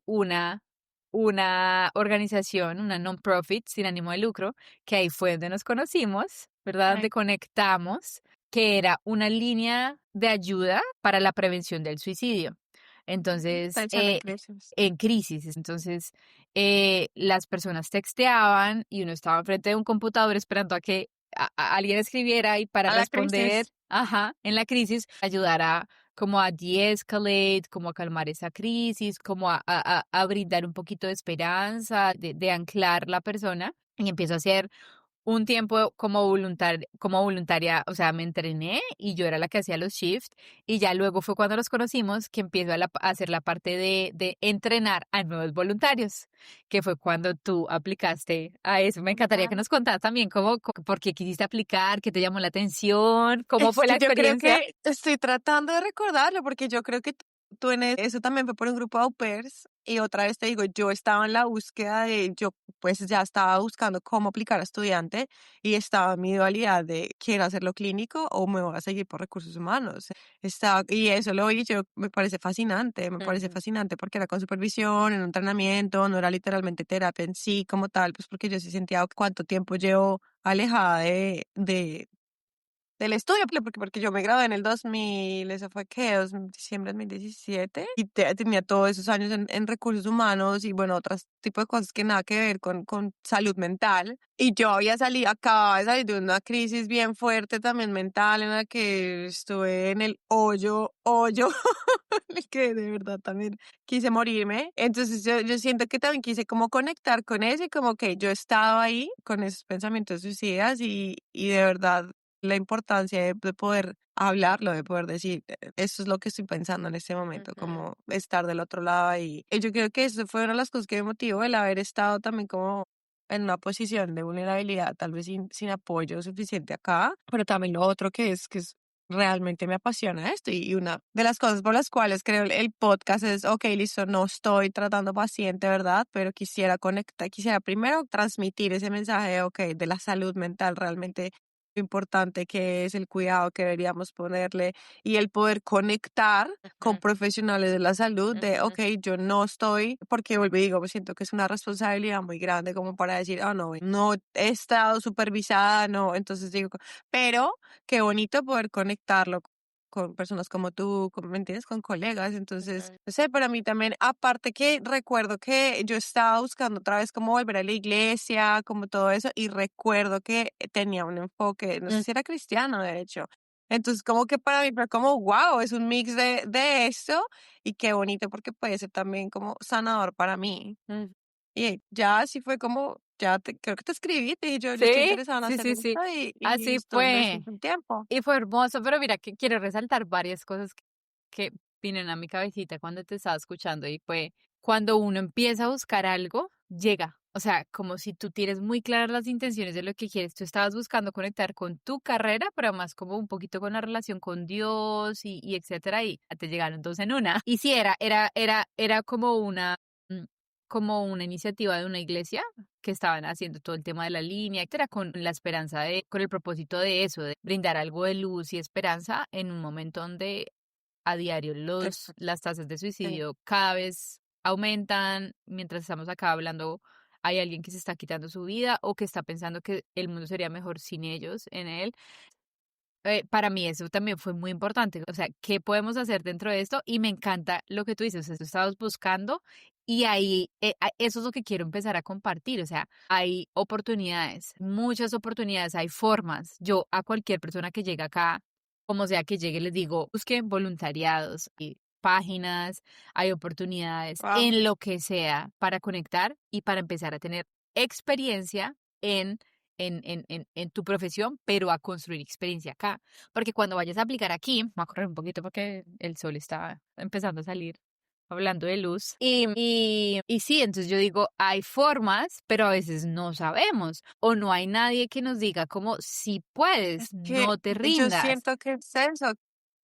una organización, una non-profit sin ánimo de lucro, que ahí fue donde nos conocimos, ¿verdad? Donde Ay, conectamos, que era una línea de ayuda para la prevención del suicidio. Entonces, atención en crisis. en crisis. Entonces, las personas texteaban y uno estaba frente de un computador esperando a que alguien escribiera y para A la responder, crisis. ajá, en la crisis, ayudara como a de-escalate, como a calmar esa crisis, como a brindar un poquito de esperanza, de anclar la persona. Y empiezo a hacer un tiempo como voluntaria, o sea, me entrené y yo era la que hacía los shifts y ya luego fue cuando los conocimos que empiezo a hacer la parte de entrenar a nuevos voluntarios, que fue cuando tú aplicaste a eso. Me encantaría que Ajá. nos contaras también por qué quisiste aplicar, qué te llamó la atención, cómo Es fue la que yo creo experiencia. que estoy tratando de recordarlo porque yo creo que tú eso también fue por un grupo de au pairs y otra vez te digo, yo estaba en la búsqueda yo pues ya estaba buscando cómo aplicar a estudiante y estaba en mi dualidad de quiero hacerlo clínico o me voy a seguir por recursos humanos. Y eso lo vi, yo me parece Ujú, fascinante porque era con supervisión, en un entrenamiento, no era literalmente terapia en sí como tal, pues porque yo sí sentía cuánto tiempo llevo alejada del estudio, porque yo me gradué en el 2000, eso fue que diciembre de 2017, y tenía todos esos años en recursos humanos y bueno, otros tipos de cosas que nada que ver con salud mental. Y yo acababa de salir de una crisis bien fuerte también mental en la que estuve en el hoyo, en el que de verdad también quise morirme. Entonces yo siento que también quise como conectar con eso y como que yo estaba ahí con esos pensamientos suicidas y de verdad la importancia de poder hablarlo, de poder decir, esto es lo que estoy pensando en este momento, ujú, como estar del otro lado ahí. Y yo creo que eso fue una de las cosas que me motivó, el haber estado también como en una posición de vulnerabilidad, tal vez sin apoyo suficiente acá, pero también lo otro que es realmente me apasiona esto y una de las cosas por las cuales creo el podcast es, ok, listo, no estoy tratando paciente, ¿verdad? Pero quisiera conectar, quisiera primero transmitir ese mensaje de, ok, de la salud mental realmente lo importante que es el cuidado que deberíamos ponerle y el poder conectar con ujú, profesionales de la salud de, ujú, ok, yo no estoy, porque vuelvo y digo, me siento que es una responsabilidad muy grande como para decir, oh, no, no he estado supervisada, no, entonces digo, pero qué bonito poder conectarlo con personas como tú, ¿me entiendes? Con colegas. Entonces, ujú, no sé, para mí también, aparte que recuerdo que yo estaba buscando otra vez cómo volver a la iglesia, como todo eso, y recuerdo que tenía un enfoque, no sé mm, si era cristiano, de hecho. Entonces, como que para mí fue como, wow, es un mix de esto y qué bonito porque puede ser también como sanador para mí. mm. Y ya así fue como, creo que te escribí, te dije yo estoy Sí, interesada en sí, hacer sí, sí. esto y Así esto fue. necesito un tiempo. Y fue hermoso, pero mira que quiero resaltar varias cosas que vienen a mi cabecita cuando te estaba escuchando y fue cuando uno empieza a buscar algo, llega. O sea, como si tú tienes muy claras las intenciones de lo que quieres. Tú estabas buscando conectar con tu carrera, pero además como un poquito con la relación con Dios y etcétera, y te llegaron dos en una. Y sí, era mm, como una iniciativa de una iglesia que estaban haciendo todo el tema de la línea, etcétera, con la esperanza con el propósito de eso, de brindar algo de luz y esperanza en un momento donde a diario Exacto. las tasas de Sí. suicidio cada vez aumentan, mientras estamos acá hablando hay alguien que se está quitando su vida o que está pensando que el mundo sería mejor sin ellos en él. Para mí eso también fue muy importante. O sea, ¿qué podemos hacer dentro de esto? Y me encanta lo que tú dices, o sea, tú estabas buscando y ahí eso es lo que quiero empezar a compartir. O sea, hay oportunidades, muchas oportunidades, hay formas. Yo a cualquier persona que llegue acá, como sea que llegue, les digo, busquen voluntariados, y páginas, hay oportunidades Wow. en lo que sea para conectar y para empezar a tener experiencia en tu profesión, pero a construir experiencia acá. Porque cuando vayas a aplicar aquí, voy a correr un poquito porque el sol está empezando a salir, hablando de luz. Y sí, entonces yo digo, hay formas, pero a veces no sabemos. O no hay nadie que nos diga como, si puedes, Que no te yo rindas. siento que es eso,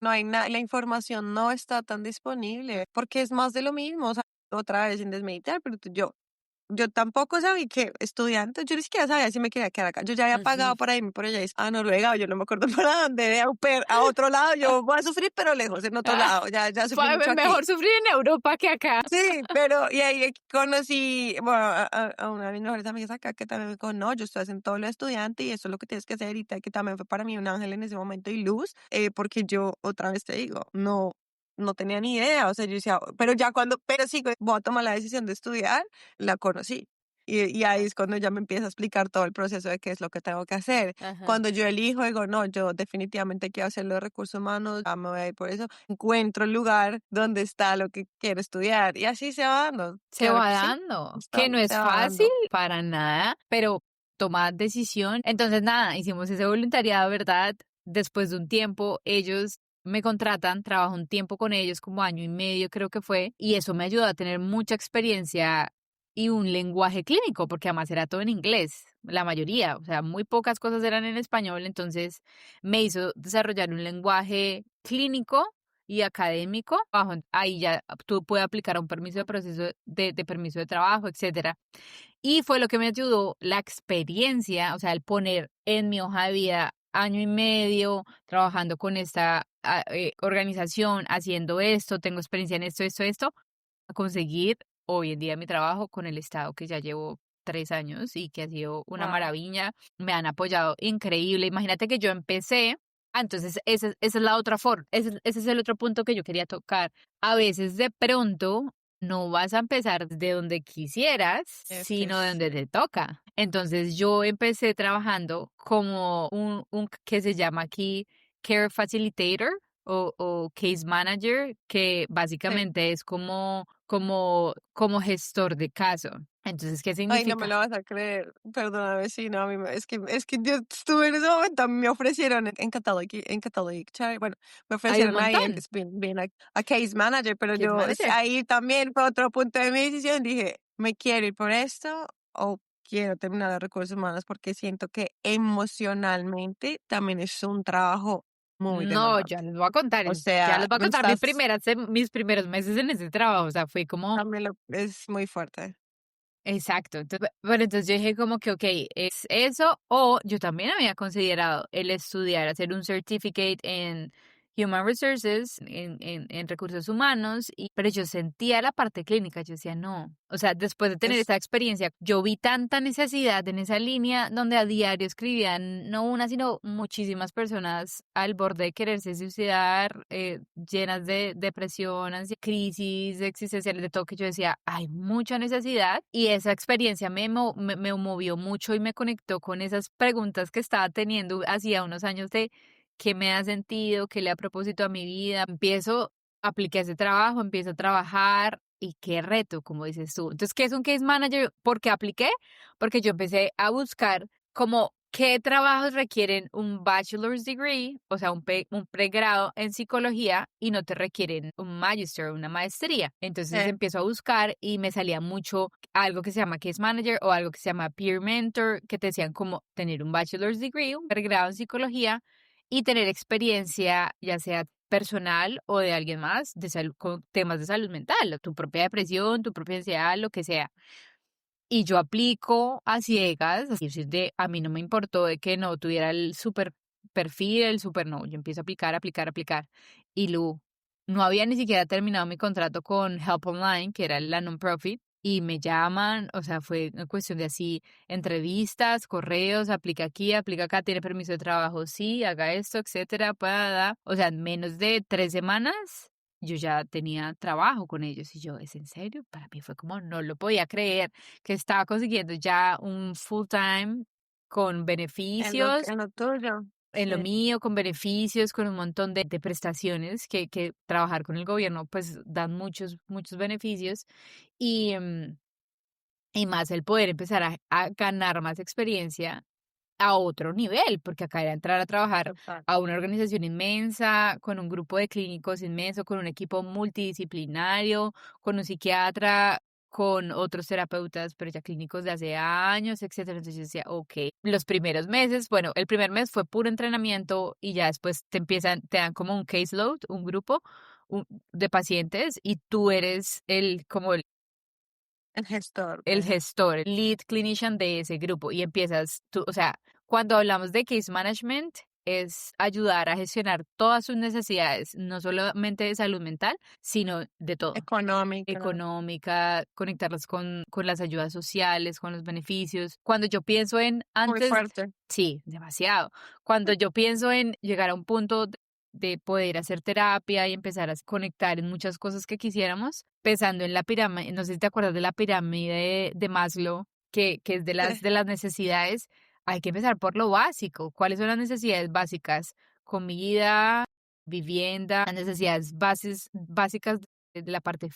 no hay nada, la información no está tan disponible, porque es más de lo mismo, o sea, otra vez sin desmeditar, pero yo tampoco sabía que estudiante, yo ni siquiera sabía si me quería quedar acá. Yo ya había Ujú. pagado para irme por allá a Noruega, o yo no me acuerdo para dónde, de au pair, a otro lado. Yo voy a sufrir, pero lejos, en otro Ah, lado. Ya sufrí mucho aquí. mejor sufrir en Europa que acá. Sí, pero y ahí conocí, bueno, a una de mis mejores amigas acá que también me dijo, no, yo estoy haciendo todo lo de estudiante y eso es lo que tienes que hacer y tal, que también fue para mí un ángel en ese momento y luz, porque yo otra vez te digo, no tenía ni idea, o sea, yo decía, pero ya pero sí, voy a tomar la decisión de estudiar, la conocí. Y ahí es cuando ya me empieza a explicar todo el proceso de qué es lo que tengo que hacer. Ajá. Cuando yo elijo, digo, no, yo definitivamente quiero hacer los recursos humanos, ya me voy a ir por eso. Encuentro el lugar donde está lo que quiero estudiar. Y así se va dando. Se Claro va que sí, dando, que no se es va fácil dando. para nada, pero toma decisión. Entonces, nada, hicimos ese voluntariado, ¿verdad? Después de un tiempo, ellos me contratan, trabajo un tiempo con ellos, como año y medio creo que fue, y eso me ayudó a tener mucha experiencia y un lenguaje clínico, porque además era todo en inglés, la mayoría, o sea, muy pocas cosas eran en español, entonces me hizo desarrollar un lenguaje clínico y académico. Ahí ya tú puedes aplicar a un permiso de proceso de permiso de trabajo, etcétera. Y fue lo que me ayudó la experiencia, o sea, el poner en mi hoja de vida año y medio trabajando con esta organización, haciendo esto, tengo experiencia en esto, a conseguir hoy en día mi trabajo con el Estado que ya llevo 3 años y que ha sido una Wow. maravilla. Me han apoyado increíble. Imagínate que yo empecé. Entonces, esa es la otra forma, ese es el otro punto que yo quería tocar. A veces de pronto no vas a empezar de donde quisieras, Es que sino de es, donde te toca. Entonces, yo empecé trabajando como un que se llama aquí Care Facilitator o Case Manager, que sí. básicamente es como gestor de caso. Entonces, ¿qué Ay, no me significa? lo vas a creer. Perdóname, sí, no, es que yo estuve en ese momento, me ofrecieron en Catholic Charity, bueno, me Hay un ofrecieron ahí montón. bien a case manager, pero Case yo Manager. ahí también fue otro punto de mi decisión. Dije, ¿me quiero ir por esto o quiero terminar los recursos humanos? Porque siento que emocionalmente también es un trabajo muy No, ya demandante. les voy a contar, O ya sea, les voy a contar mis primeros meses en ese trabajo, o sea, fue como. también es muy fuerte. Exacto. Entonces, bueno, entonces yo dije como que, ok, es eso, o yo también había considerado el estudiar, hacer un certificate en Human Resources, en recursos humanos, pero yo sentía la parte clínica, yo decía, no, o sea, después de tener Es, esa experiencia, yo vi tanta necesidad en esa línea donde a diario escribían no una, sino muchísimas personas al borde de quererse suicidar, llenas de depresión, crisis existenciales, de todo, que yo decía, hay mucha necesidad y esa experiencia me movió mucho y me conectó con esas preguntas que estaba teniendo hacía unos años de qué me ha sentido, qué le ha propósito a mi vida. Apliqué ese trabajo, empiezo a trabajar y qué reto, como dices tú. Entonces, ¿qué es un case manager? ¿Por qué apliqué? Porque yo empecé a buscar como qué trabajos requieren un bachelor's degree, o sea, un pregrado en psicología y no te requieren un magister, una maestría. Entonces eh, empiezo a buscar y me salía mucho algo que se llama case manager o algo que se llama peer mentor, que te decían como tener un bachelor's degree, un pregrado en psicología y tener experiencia, ya sea personal o de alguien más, con temas de salud mental, tu propia depresión, tu propia ansiedad, lo que sea. Y yo aplico a ciegas, así es a mí no me importó de que no tuviera el super perfil, el super no, yo empiezo a aplicar. Y no había ni siquiera terminado mi contrato con Help Online, que era la non-profit, y me llaman, o sea, fue una cuestión de así, entrevistas, correos, aplica aquí, aplica acá, tiene permiso de trabajo, sí, haga esto, etcétera, o sea, en menos de 3 semanas yo ya tenía trabajo con ellos y yo, ¿es en serio? Para mí fue como, no lo podía creer que estaba consiguiendo ya un full time con beneficios En lo tuyo. en lo Sí. mío, con beneficios, con un montón de prestaciones que trabajar con el gobierno pues dan muchos, muchos beneficios y, y más el poder empezar a ganar más experiencia a otro nivel, porque acá era entrar a trabajar Total. a una organización inmensa, con un grupo de clínicos inmenso, con un equipo multidisciplinario, con un psiquiatra, con otros terapeutas, pero ya clínicos de hace años, etcétera. Entonces yo decía, ok, los primeros meses, bueno, el primer mes fue puro entrenamiento y ya después te dan como un caseload, un grupo de pacientes y tú eres como El gestor el gestor, el lead clinician de ese grupo y empiezas tú, o sea, cuando hablamos de case management es ayudar a gestionar todas sus necesidades, no solamente de salud mental, sino de todo. económica. Económica, conectarlas con las ayudas sociales, con los beneficios. Cuando yo pienso en Muy antes, fuerte. sí, demasiado. Cuando yo pienso en llegar a un punto de poder hacer terapia y empezar a conectar en muchas cosas que quisiéramos, pensando en la pirámide, no sé si te acuerdas de la pirámide de Maslow, que es de las necesidades, hay que empezar por lo básico. ¿Cuáles son las necesidades básicas? Comida, vivienda, las necesidades básicas de la parte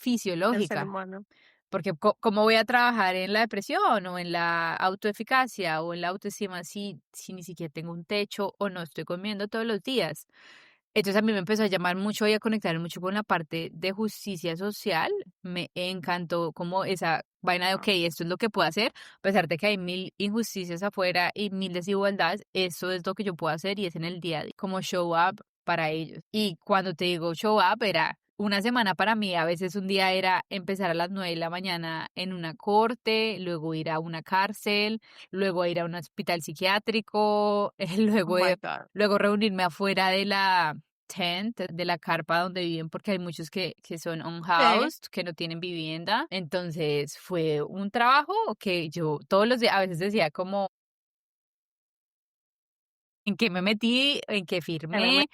El ser fisiológica. humano. Porque ¿cómo voy a trabajar en la depresión o en la autoeficacia o en la autoestima si ni siquiera tengo un techo o no estoy comiendo todos los días? Entonces a mí me empezó a llamar mucho y a conectar mucho con la parte de justicia social. Me encantó como esa vaina de, ok, Wow. esto es lo que puedo hacer, a pesar de que hay mil injusticias afuera y mil desigualdades, eso es lo que yo puedo hacer y es en el día a día, como show up para ellos. Y cuando te digo show up, era una semana para mí, a veces un día era empezar a las 9 de la mañana en una corte, luego ir a una cárcel, luego ir a un hospital psiquiátrico, Oh luego my God. luego reunirme afuera de la tent, de la carpa donde viven, porque hay muchos que son Sí. unhoused, que no tienen vivienda. Entonces fue un trabajo que yo todos los días, a veces decía como, ¿en qué me metí? ¿En qué Que me firmé?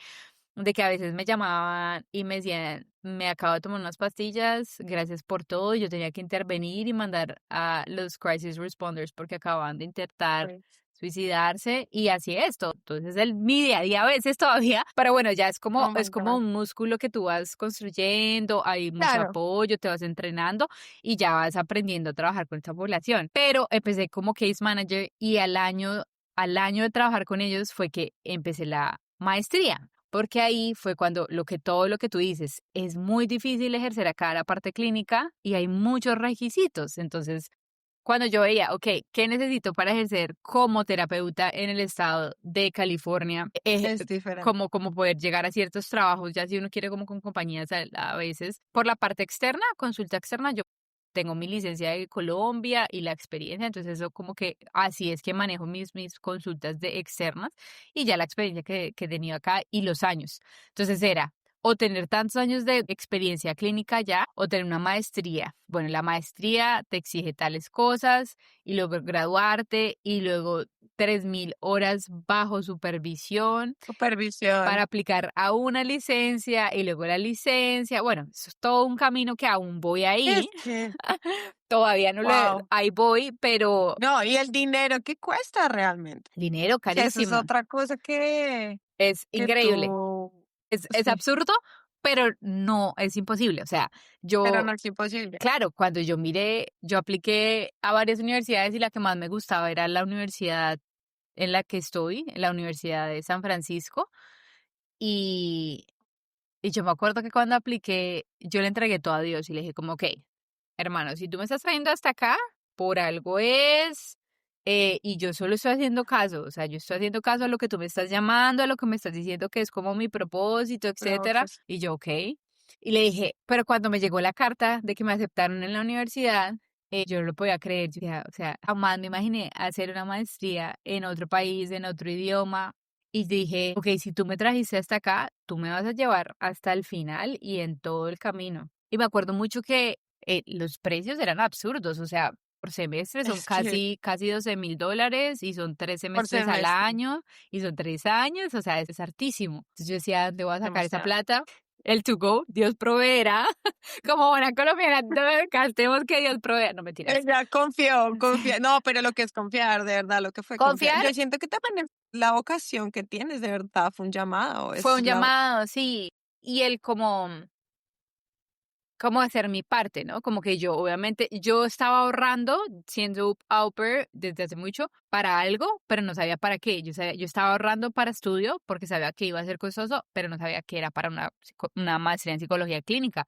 De que a veces me llamaban y me decían, me acabo de tomar unas pastillas, gracias por todo. Y yo tenía que intervenir y mandar a los crisis responders porque acababan de intentar meto. suicidarse y así esto. Entonces mi día a día a veces todavía, pero bueno, ya Oh es my como God. un músculo que tú vas construyendo, hay mucho Claro. apoyo, te vas entrenando y ya vas aprendiendo a trabajar con esta población. Pero empecé como case manager y al año de trabajar con ellos fue que empecé la maestría. Porque ahí fue cuando todo lo que tú dices, es muy difícil ejercer acá la parte clínica y hay muchos requisitos. Entonces, cuando yo veía, ok, ¿qué necesito para ejercer como terapeuta en el estado de California? Es diferente. Como poder llegar a ciertos trabajos, ya si uno quiere como con compañías a veces. Por la parte externa, consulta externa, yo tengo mi licencia de Colombia y la experiencia, entonces eso como que así es que manejo mis consultas de externas y ya la experiencia que he tenido acá y los años. Entonces era o tener tantos años de experiencia clínica ya o tener una maestría. Bueno, la maestría te exige tales cosas y luego graduarte y luego 3.000 horas bajo supervisión para Supervisión. aplicar a una licencia y luego la licencia. Bueno, eso es todo un camino que aún voy ahí. Es que, Todavía no lo, wow. ahí voy, pero No, y el dinero que cuesta realmente. dinero Que eso es carísimo. otra cosa Es que increíble. tú, Es sí, absurdo, pero no es imposible. O sea, pero yo, no es imposible. claro, cuando yo miré, yo apliqué a varias universidades y la que más me gustaba era la universidad en la que estoy, la Universidad de San Francisco. Y, y yo me acuerdo que cuando apliqué, yo le entregué todo a Dios y le dije como, ok, hermano, si tú me estás trayendo hasta acá, por algo es, y yo solo estoy haciendo caso, o sea, yo estoy haciendo caso a lo que tú me estás llamando, a lo que me estás diciendo que es como mi propósito, Lo etcétera. otro es, Y yo, ok. Y le dije, pero cuando me llegó la carta de que me aceptaron en la universidad, yo no lo podía creer. Yo decía, o sea, jamás me imaginé hacer una maestría en otro país, en otro idioma. Y dije, ok, si tú me trajiste hasta acá, tú me vas a llevar hasta el final y en todo el camino. Y me acuerdo mucho que los precios eran absurdos, o sea, por semestre son Es que casi $12,000 y son 3 semestres al semestre, año y son 3 años, o sea, es hartísimo. Entonces yo decía, ¿dónde voy a sacar esa demasiado. plata? El to go, Dios proveerá. Como buena colombiana, no, gastemos que Dios provea. No, mentiras. Ella confió, confió. No, pero lo que es confiar, de verdad, lo que fue confiar. Confiar Yo siento que también la vocación que tienes, de verdad, fue un llamado. fue Es un la, llamado, sí. Y él como hacer mi parte, ¿no? Como que yo, obviamente, yo estaba ahorrando siendo au pair desde hace mucho para algo, pero no sabía para qué. Yo estaba ahorrando para estudio porque sabía que iba a ser costoso, pero no sabía que era para una maestría en psicología clínica.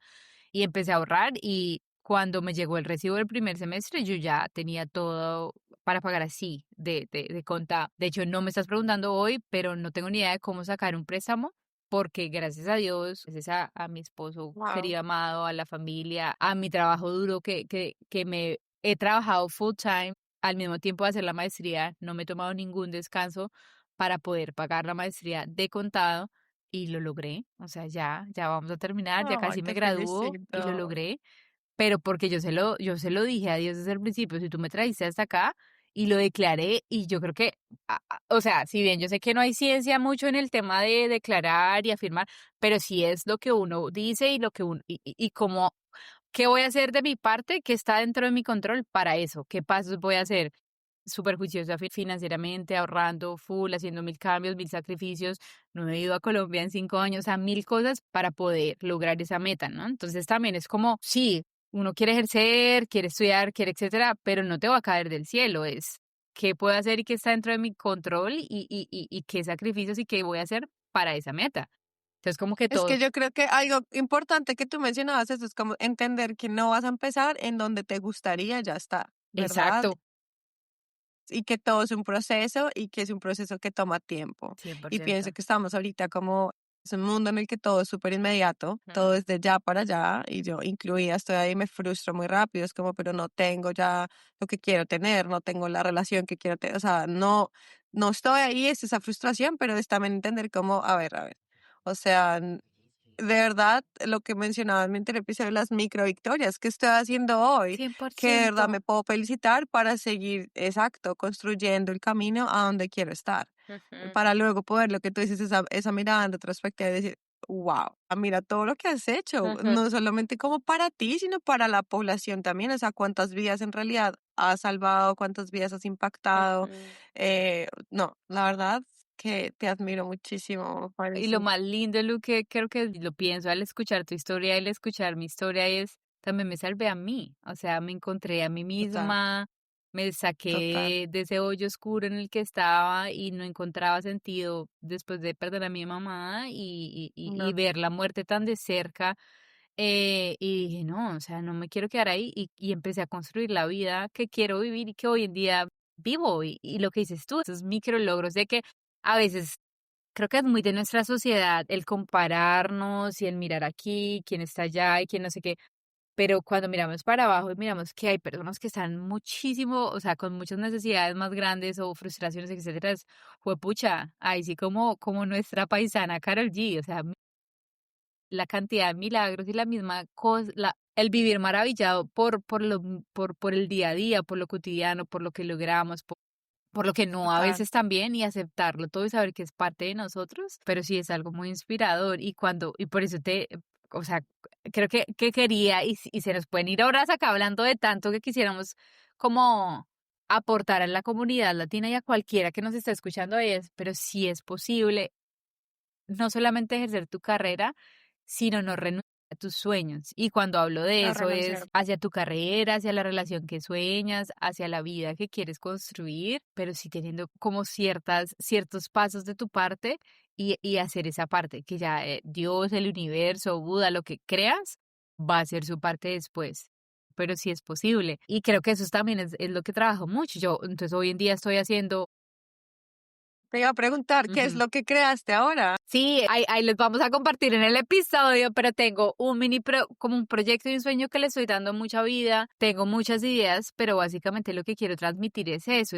Y empecé a ahorrar y cuando me llegó el recibo del primer semestre, yo ya tenía todo para pagar así, de contado. De hecho, no me estás preguntando hoy, pero no tengo ni idea de cómo sacar un préstamo porque gracias a Dios, gracias a mi esposo wow. querido amado, a la familia, a mi trabajo duro que me he trabajado full time, al mismo tiempo de hacer la maestría, no me he tomado ningún descanso para poder pagar la maestría de contado y lo logré. O sea, ya vamos a terminar, ya Ay, casi me te gradúo y lo felicito. logré, pero porque yo se lo dije a Dios desde el principio, si tú me trajiste hasta acá y lo declaré y yo creo que, o sea, si bien yo sé que no hay ciencia mucho en el tema de declarar y afirmar, pero sí es lo que uno dice y lo que uno, y como, ¿qué voy a hacer de mi parte? ¿Qué está dentro de mi control para eso? ¿Qué pasos voy a hacer? Súper juiciosa financieramente, ahorrando full, haciendo mil cambios, mil sacrificios. No he ido a Colombia en 5 años, o sea, mil cosas para poder lograr esa meta, ¿no? Entonces también es como, sí, uno quiere ejercer, quiere estudiar, quiere etcétera, pero no te va a caer del cielo, es qué puedo hacer y qué está dentro de mi control y qué sacrificios y qué voy a hacer para esa meta. Entonces como que Es todo, que yo creo que algo importante que tú mencionabas eso es como entender que no vas a empezar en donde te gustaría ya estar, ¿verdad? exacto, Y que todo es un proceso y que es un proceso que toma tiempo. cien por Y pienso ciento que estamos ahorita como es un mundo en el que todo es súper inmediato, todo Ujú, es de ya para allá y yo incluida estoy ahí, me frustro muy rápido, es como, pero no tengo ya lo que quiero tener, no tengo la relación que quiero tener, o sea, no estoy ahí, es esa frustración, pero es también entender cómo, a ver, o sea, de verdad, lo que mencionaba en mi anterior episodio, las micro victorias que estoy haciendo hoy, cien por que de verdad ciento me puedo felicitar para seguir, exacto, construyendo el camino a donde quiero estar, Ujú, para luego poder, lo que tú dices, esa mirada en retrospectiva y decir, wow, mira todo lo que has hecho, ujú, no solamente como para ti, sino para la población también, o sea, cuántas vidas en realidad has salvado, cuántas vidas has impactado, ujú. no, la verdad que te admiro muchísimo, Y lo Maricel. más lindo, lo que creo que lo pienso al escuchar tu historia, al escuchar mi historia es, también me salvé a mí, o sea, me encontré a mí Total, misma, me total. saqué de ese hoyo oscuro en el que estaba y no encontraba sentido después de perder a mi mamá y No, ver la muerte tan de cerca. Y dije, no, o sea, no me quiero quedar ahí y empecé a construir la vida que quiero vivir y que hoy en día vivo. Y lo que dices tú, esos micro logros de que a veces creo que es muy de nuestra sociedad el compararnos y el mirar aquí, quién está allá y quién no sé qué. Pero cuando miramos para abajo y miramos que hay personas que están muchísimo, o sea, con muchas necesidades más grandes o frustraciones, etcétera, es juepucha, ahí sí como nuestra paisana Karol G, o sea, la cantidad de milagros y la misma cosa, el vivir maravillado por el día a día, por lo cotidiano, por lo que logramos, por lo que no a total. veces también y aceptarlo todo y saber que es parte de nosotros, pero sí es algo muy inspirador y por eso o sea, creo que quería y se nos pueden ir horas acá hablando de tanto que quisiéramos como aportar a la comunidad latina y a cualquiera que nos esté escuchando pero sí es posible no solamente ejercer tu carrera, sino no renunciar a tus sueños. Y cuando hablo de No eso renunciar. es hacia tu carrera, hacia la relación que sueñas, hacia la vida que quieres construir, pero sí teniendo como ciertos pasos de tu parte y hacer esa parte, que ya Dios, el universo, Buda, lo que creas, va a hacer su parte después. Pero sí es posible. Y creo que eso también es lo que trabajo mucho. Yo, entonces hoy en día estoy haciendo... Te iba a preguntar, ¿qué es Ujú. lo que creaste ahora? Sí, ahí les vamos a compartir en el episodio, pero tengo como un proyecto y un sueño que le estoy dando mucha vida. Tengo muchas ideas, pero básicamente lo que quiero transmitir es eso,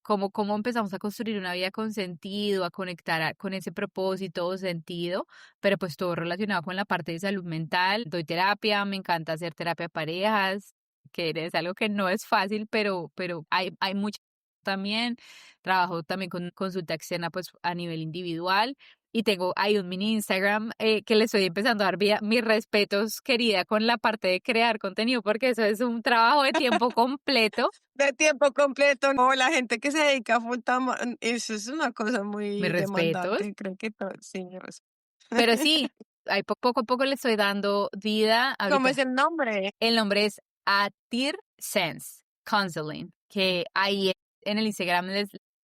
cómo empezamos a construir una vida con sentido, a conectar con ese propósito o sentido, pero pues todo relacionado con la parte de salud mental. Doy terapia, me encanta hacer terapia de parejas, que es algo que no es fácil, pero hay mucho también. Trabajo también con consulta externa pues a nivel individual. Y tengo ahí un mini Instagram que le estoy empezando a dar mis respetos, querida, con la parte de crear contenido, porque eso es un trabajo de tiempo completo. De tiempo completo, no, la gente que se dedica full time, eso es una cosa Mis muy respetos. demandante, creo que todo, sí, Pero sí, ahí poco a poco le estoy dando vida. ¿Cómo es Ahorita el nombre? el nombre es Atir Sense Counseling, que ahí en el Instagram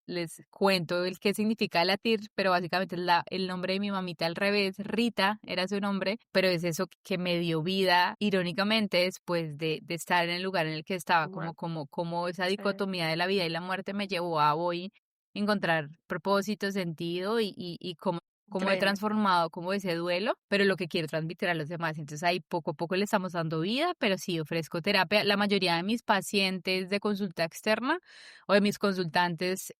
les cuento el qué significa latir, pero básicamente es el nombre de mi mamita al revés, Rita era su nombre, pero es eso que me dio vida, irónicamente, después de estar en el lugar en el que estaba, Bueno, como esa sí, dicotomía de la vida y la muerte me llevó a hoy encontrar propósito, sentido y cómo he increíble. transformado como ese duelo, pero lo que quiero transmitir a los demás. Entonces ahí poco a poco le estamos dando vida, pero sí ofrezco terapia. La mayoría de mis pacientes de consulta externa o de mis consultantes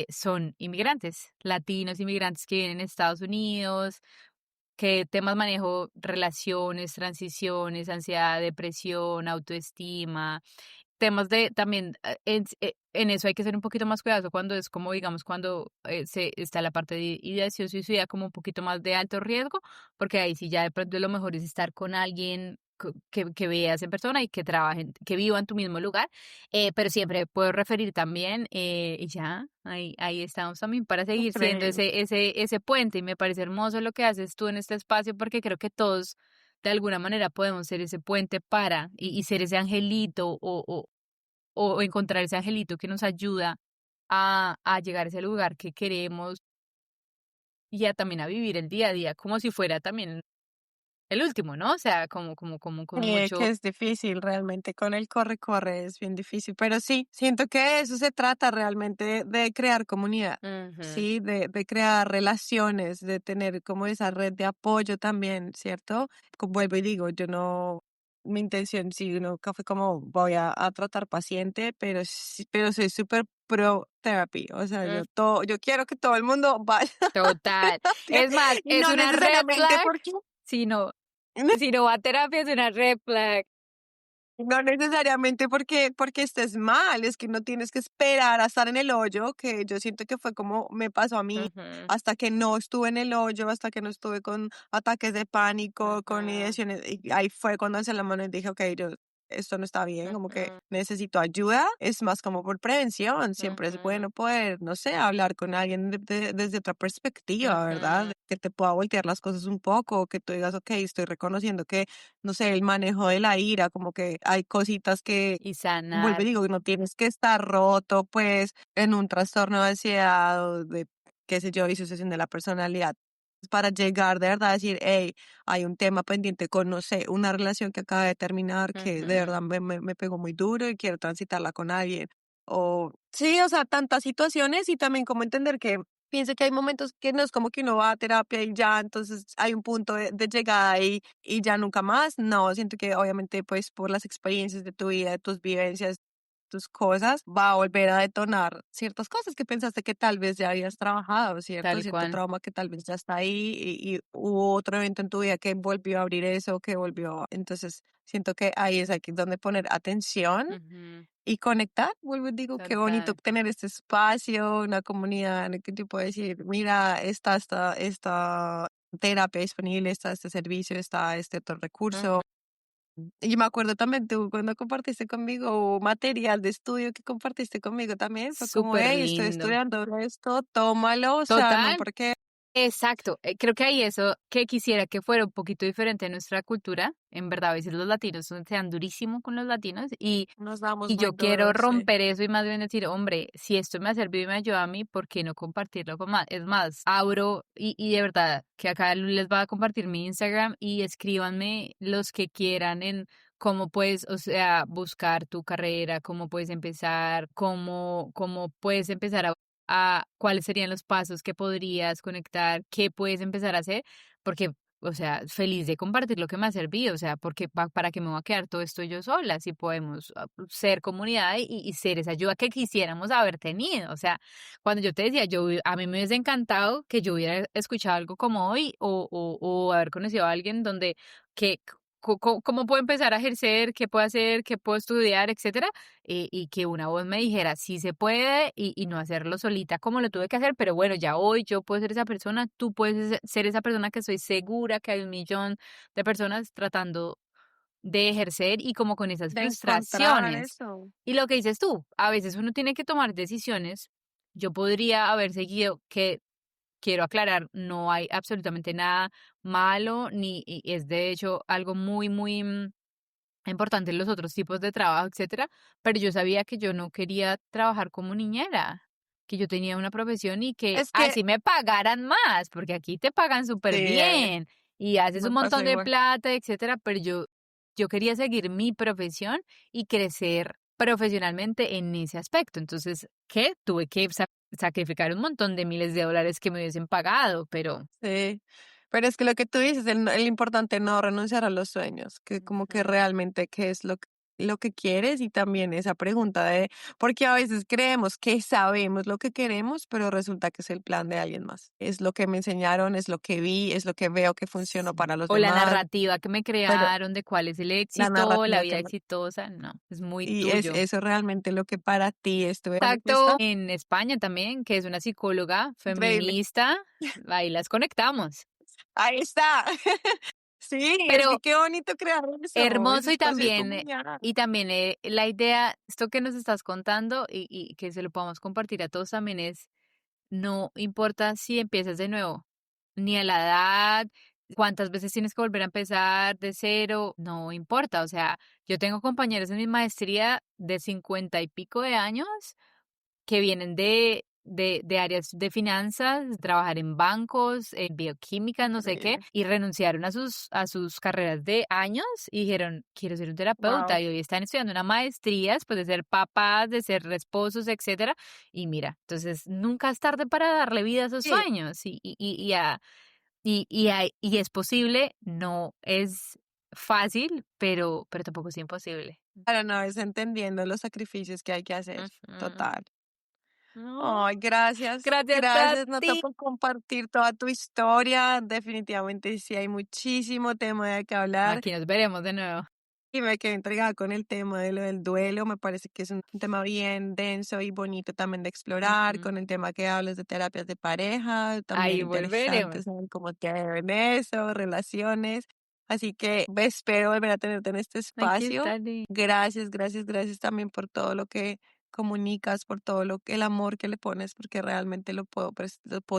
son inmigrantes, latinos inmigrantes que vienen en Estados Unidos, que temas manejo relaciones, transiciones, ansiedad, depresión, autoestima, temas de también en eso hay que ser un poquito más cuidadoso cuando es como digamos cuando se está la parte de ideación suicida como un poquito más de alto riesgo, porque ahí sí ya de pronto lo mejor es estar con alguien que veas en persona y que trabajen, que viva en tu mismo lugar, pero siempre puedo referir también y ya, ahí estamos también para seguir siendo Increíble. ese puente y me parece hermoso lo que haces tú en este espacio porque creo que todos de alguna manera podemos ser ese puente para y ser ese angelito o encontrar ese angelito que nos ayuda a llegar a ese lugar que queremos y también a vivir el día a día como si fuera también el último, ¿no? O sea, como con Que mucho. es difícil realmente, con el corre-corre es bien difícil, pero sí, siento que de eso se trata realmente de crear comunidad, Ujú, sí, de crear relaciones, de tener como esa red de apoyo también, ¿cierto? Como vuelvo y digo, yo no, mi intención sí, nunca fue como voy a tratar paciente, pero sí, pero soy súper pro therapy, o sea, mm, yo quiero que todo el mundo vaya a total. terapia, Es más, y es no una red necesariamente flag porque si no, si no va a terapia es una red flag. no necesariamente porque estés mal, es que no tienes que esperar a estar en el hoyo, que yo siento que fue como me pasó a mí, Ujú, hasta que no estuve en el hoyo, hasta que no estuve con ataques de pánico, con ujú, ideaciones, y ahí fue cuando alcé la mano y dije, ok, yo, esto no está bien, como que ujú, necesito ayuda, es más como por prevención, siempre es ujú, bueno poder, no sé, hablar con alguien desde otra perspectiva, ¿verdad? ujú. Que te pueda voltear las cosas un poco, que tú digas, ok, estoy reconociendo que no sé, el manejo de la ira, como que hay cositas que, Y vuelvo y sanar. digo, no tienes que estar roto, pues, en un trastorno de ansiedad o de, qué sé yo, disociación de la personalidad, para llegar de verdad a decir, hey, hay un tema pendiente con, no sé, una relación que acaba de terminar que de Ujú, verdad me pegó muy duro y quiero transitarla con alguien. O, sí, o sea, tantas situaciones y también como entender que pienso que hay momentos que no es como que uno va a terapia y ya, entonces hay un punto de llegada y ya nunca más. No, siento que obviamente pues por las experiencias de tu vida, de tus vivencias, tus cosas, va a volver a detonar ciertas cosas que pensaste que tal vez ya habías trabajado, ¿cierto? tal Cierto cual. trauma que tal vez ya está ahí y hubo otro evento en tu vida que volvió a abrir eso, que volvió. Entonces, siento que ahí es aquí donde poner atención Ujú, y conectar. Vuelvo y digo, qué bonito total. tener este espacio, una comunidad en el que te puedo decir, mira, está esta terapia disponible, está este servicio, está este otro recurso. Ujú. Y me acuerdo también tú cuando compartiste conmigo material de estudio que compartiste conmigo también, fue como, Súper hey, estoy lindo. estudiando esto, tómalo, o sea, no Total. porque Exacto, creo que hay eso que quisiera que fuera un poquito diferente en nuestra cultura. En verdad, a veces los latinos sean durísimos con los latinos nos damos y muy yo quiero duros, sí. romper eso y más bien decir, hombre, si esto me ha servido y me ayuda a mí, ¿por qué no compartirlo con más? Es más, abro y de verdad que acá les va a compartir mi Instagram y escríbanme los que quieran en cómo puedes, o sea, buscar tu carrera, cómo puedes empezar, cómo puedes empezar a cuáles serían los pasos que podrías conectar, qué puedes empezar a hacer, porque o sea, feliz de compartir lo que me ha servido, o sea, porque para qué me voy a quedar todo esto yo sola, si podemos ser comunidad y ser esa ayuda que quisiéramos haber tenido. O sea, cuando yo te decía, a mí me hubiese encantado que yo hubiera escuchado algo como hoy o haber conocido a alguien donde que cómo puedo empezar a ejercer, qué puedo hacer, qué puedo estudiar, etcétera, y que una voz me dijera, sí se puede, y no hacerlo solita como lo tuve que hacer, pero bueno, ya hoy yo puedo ser esa persona, tú puedes ser esa persona que estoy segura que hay 1 millón de personas tratando de ejercer y como con esas De encontrar frustraciones. eso. Y lo que dices tú, a veces uno tiene que tomar decisiones. Yo podría haber seguido, que quiero aclarar, no hay absolutamente nada malo, ni y es de hecho algo muy, muy importante en los otros tipos de trabajo, etcétera, pero yo sabía que yo no quería trabajar como niñera, que yo tenía una profesión y que Es que así me pagaran más, porque aquí te pagan súper sí, bien y haces me un pasa montón de igual. plata, etcétera, pero yo quería seguir mi profesión y crecer profesionalmente en ese aspecto. Entonces, ¿qué? Tuve que sacrificar un montón de miles de dólares que me hubiesen pagado, pero Sí, pero es que lo que tú dices, el importante no renunciar a los sueños, que como que ujú, realmente qué es lo que quieres y también esa pregunta de, porque a veces creemos que sabemos lo que queremos, pero resulta que es el plan de alguien más. Es lo que me enseñaron, es lo que vi, es lo que veo que funcionó sí. para los O la demás, narrativa que me pero crearon de cuál es el la éxito, la narrativa vida que exitosa, no, es muy y es tuyo. eso realmente lo que para ti estuve Contacto gusta. en España también, que es una psicóloga Increíble. feminista, ahí las conectamos. Ahí está. Sí, es que Pero qué bonito crear eso, ese hermoso espacio de comunidad. y también la idea, esto que nos estás contando y que se lo podamos compartir a todos también es, no importa si empiezas de nuevo, ni a la edad, cuántas veces tienes que volver a empezar de cero, no importa. O sea, yo tengo compañeros en mi maestría de 50 y pico de años que vienen de áreas de finanzas, trabajar en bancos, en bioquímica, no sé qué, Increíble. y renunciaron a sus carreras de años y dijeron, quiero ser un terapeuta, Wow. y hoy están estudiando una maestría después de ser papás, de ser esposos, etcétera. Y mira, entonces nunca es tarde para darle vida a esos Sí, sueños y es posible, no es fácil, pero tampoco es imposible. para no es entendiendo los sacrificios que hay que hacer. Ujú. Total. No, Ay, gracias. gracias a Gracias, Nata, ti. por compartir toda tu historia. Definitivamente sí hay muchísimo tema de qué hablar. Aquí nos veremos de nuevo. Y me quedé entregada con el tema de lo del duelo. Me parece que es un tema bien denso y bonito también de explorar. Ujú. Con el tema que hablas de terapias de pareja, también Ahí interesante volveremos. saber cómo te ven eso, relaciones. Así que espero volver a tenerte en este Aquí espacio. estaré. Gracias, gracias, gracias también por todo lo que comunicas, por todo lo que el amor que le pones, porque realmente lo puedo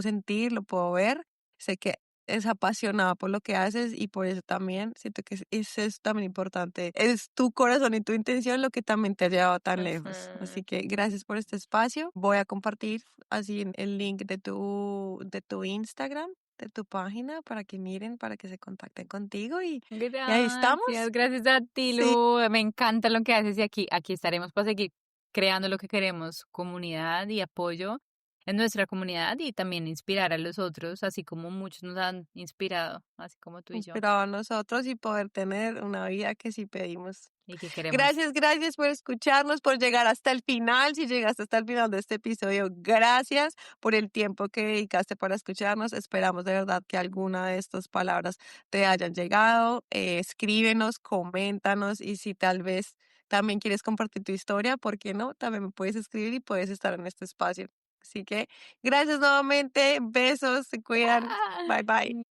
sentir, lo puedo ver. Sé que es apasionada por lo que haces y por eso también siento que es también importante. Es tu corazón y tu intención lo que también te ha llevado tan lejos. Ujú. Así que gracias por este espacio. Voy a compartir así el link de tu Instagram, de tu página para que miren, para que se contacten contigo y ahí Gracias, estamos. gracias a ti, Sí, Lu. Me encanta lo que haces y aquí estaremos para seguir creando lo que queremos, comunidad y apoyo en nuestra comunidad y también inspirar a los otros, así como muchos nos han inspirado, así como tú y yo, inspirado a nosotros y poder tener una vida que sí pedimos. y que queremos. Gracias, gracias por escucharnos, por llegar hasta el final. Si llegaste hasta el final de este episodio, gracias por el tiempo que dedicaste para escucharnos. Esperamos de verdad que alguna de estas palabras te hayan llegado. Escríbenos, coméntanos y si tal vez también quieres compartir tu historia, ¿por qué no? También me puedes escribir y puedes estar en este espacio. Así que gracias nuevamente, besos, se cuidan. Ah. Bye bye.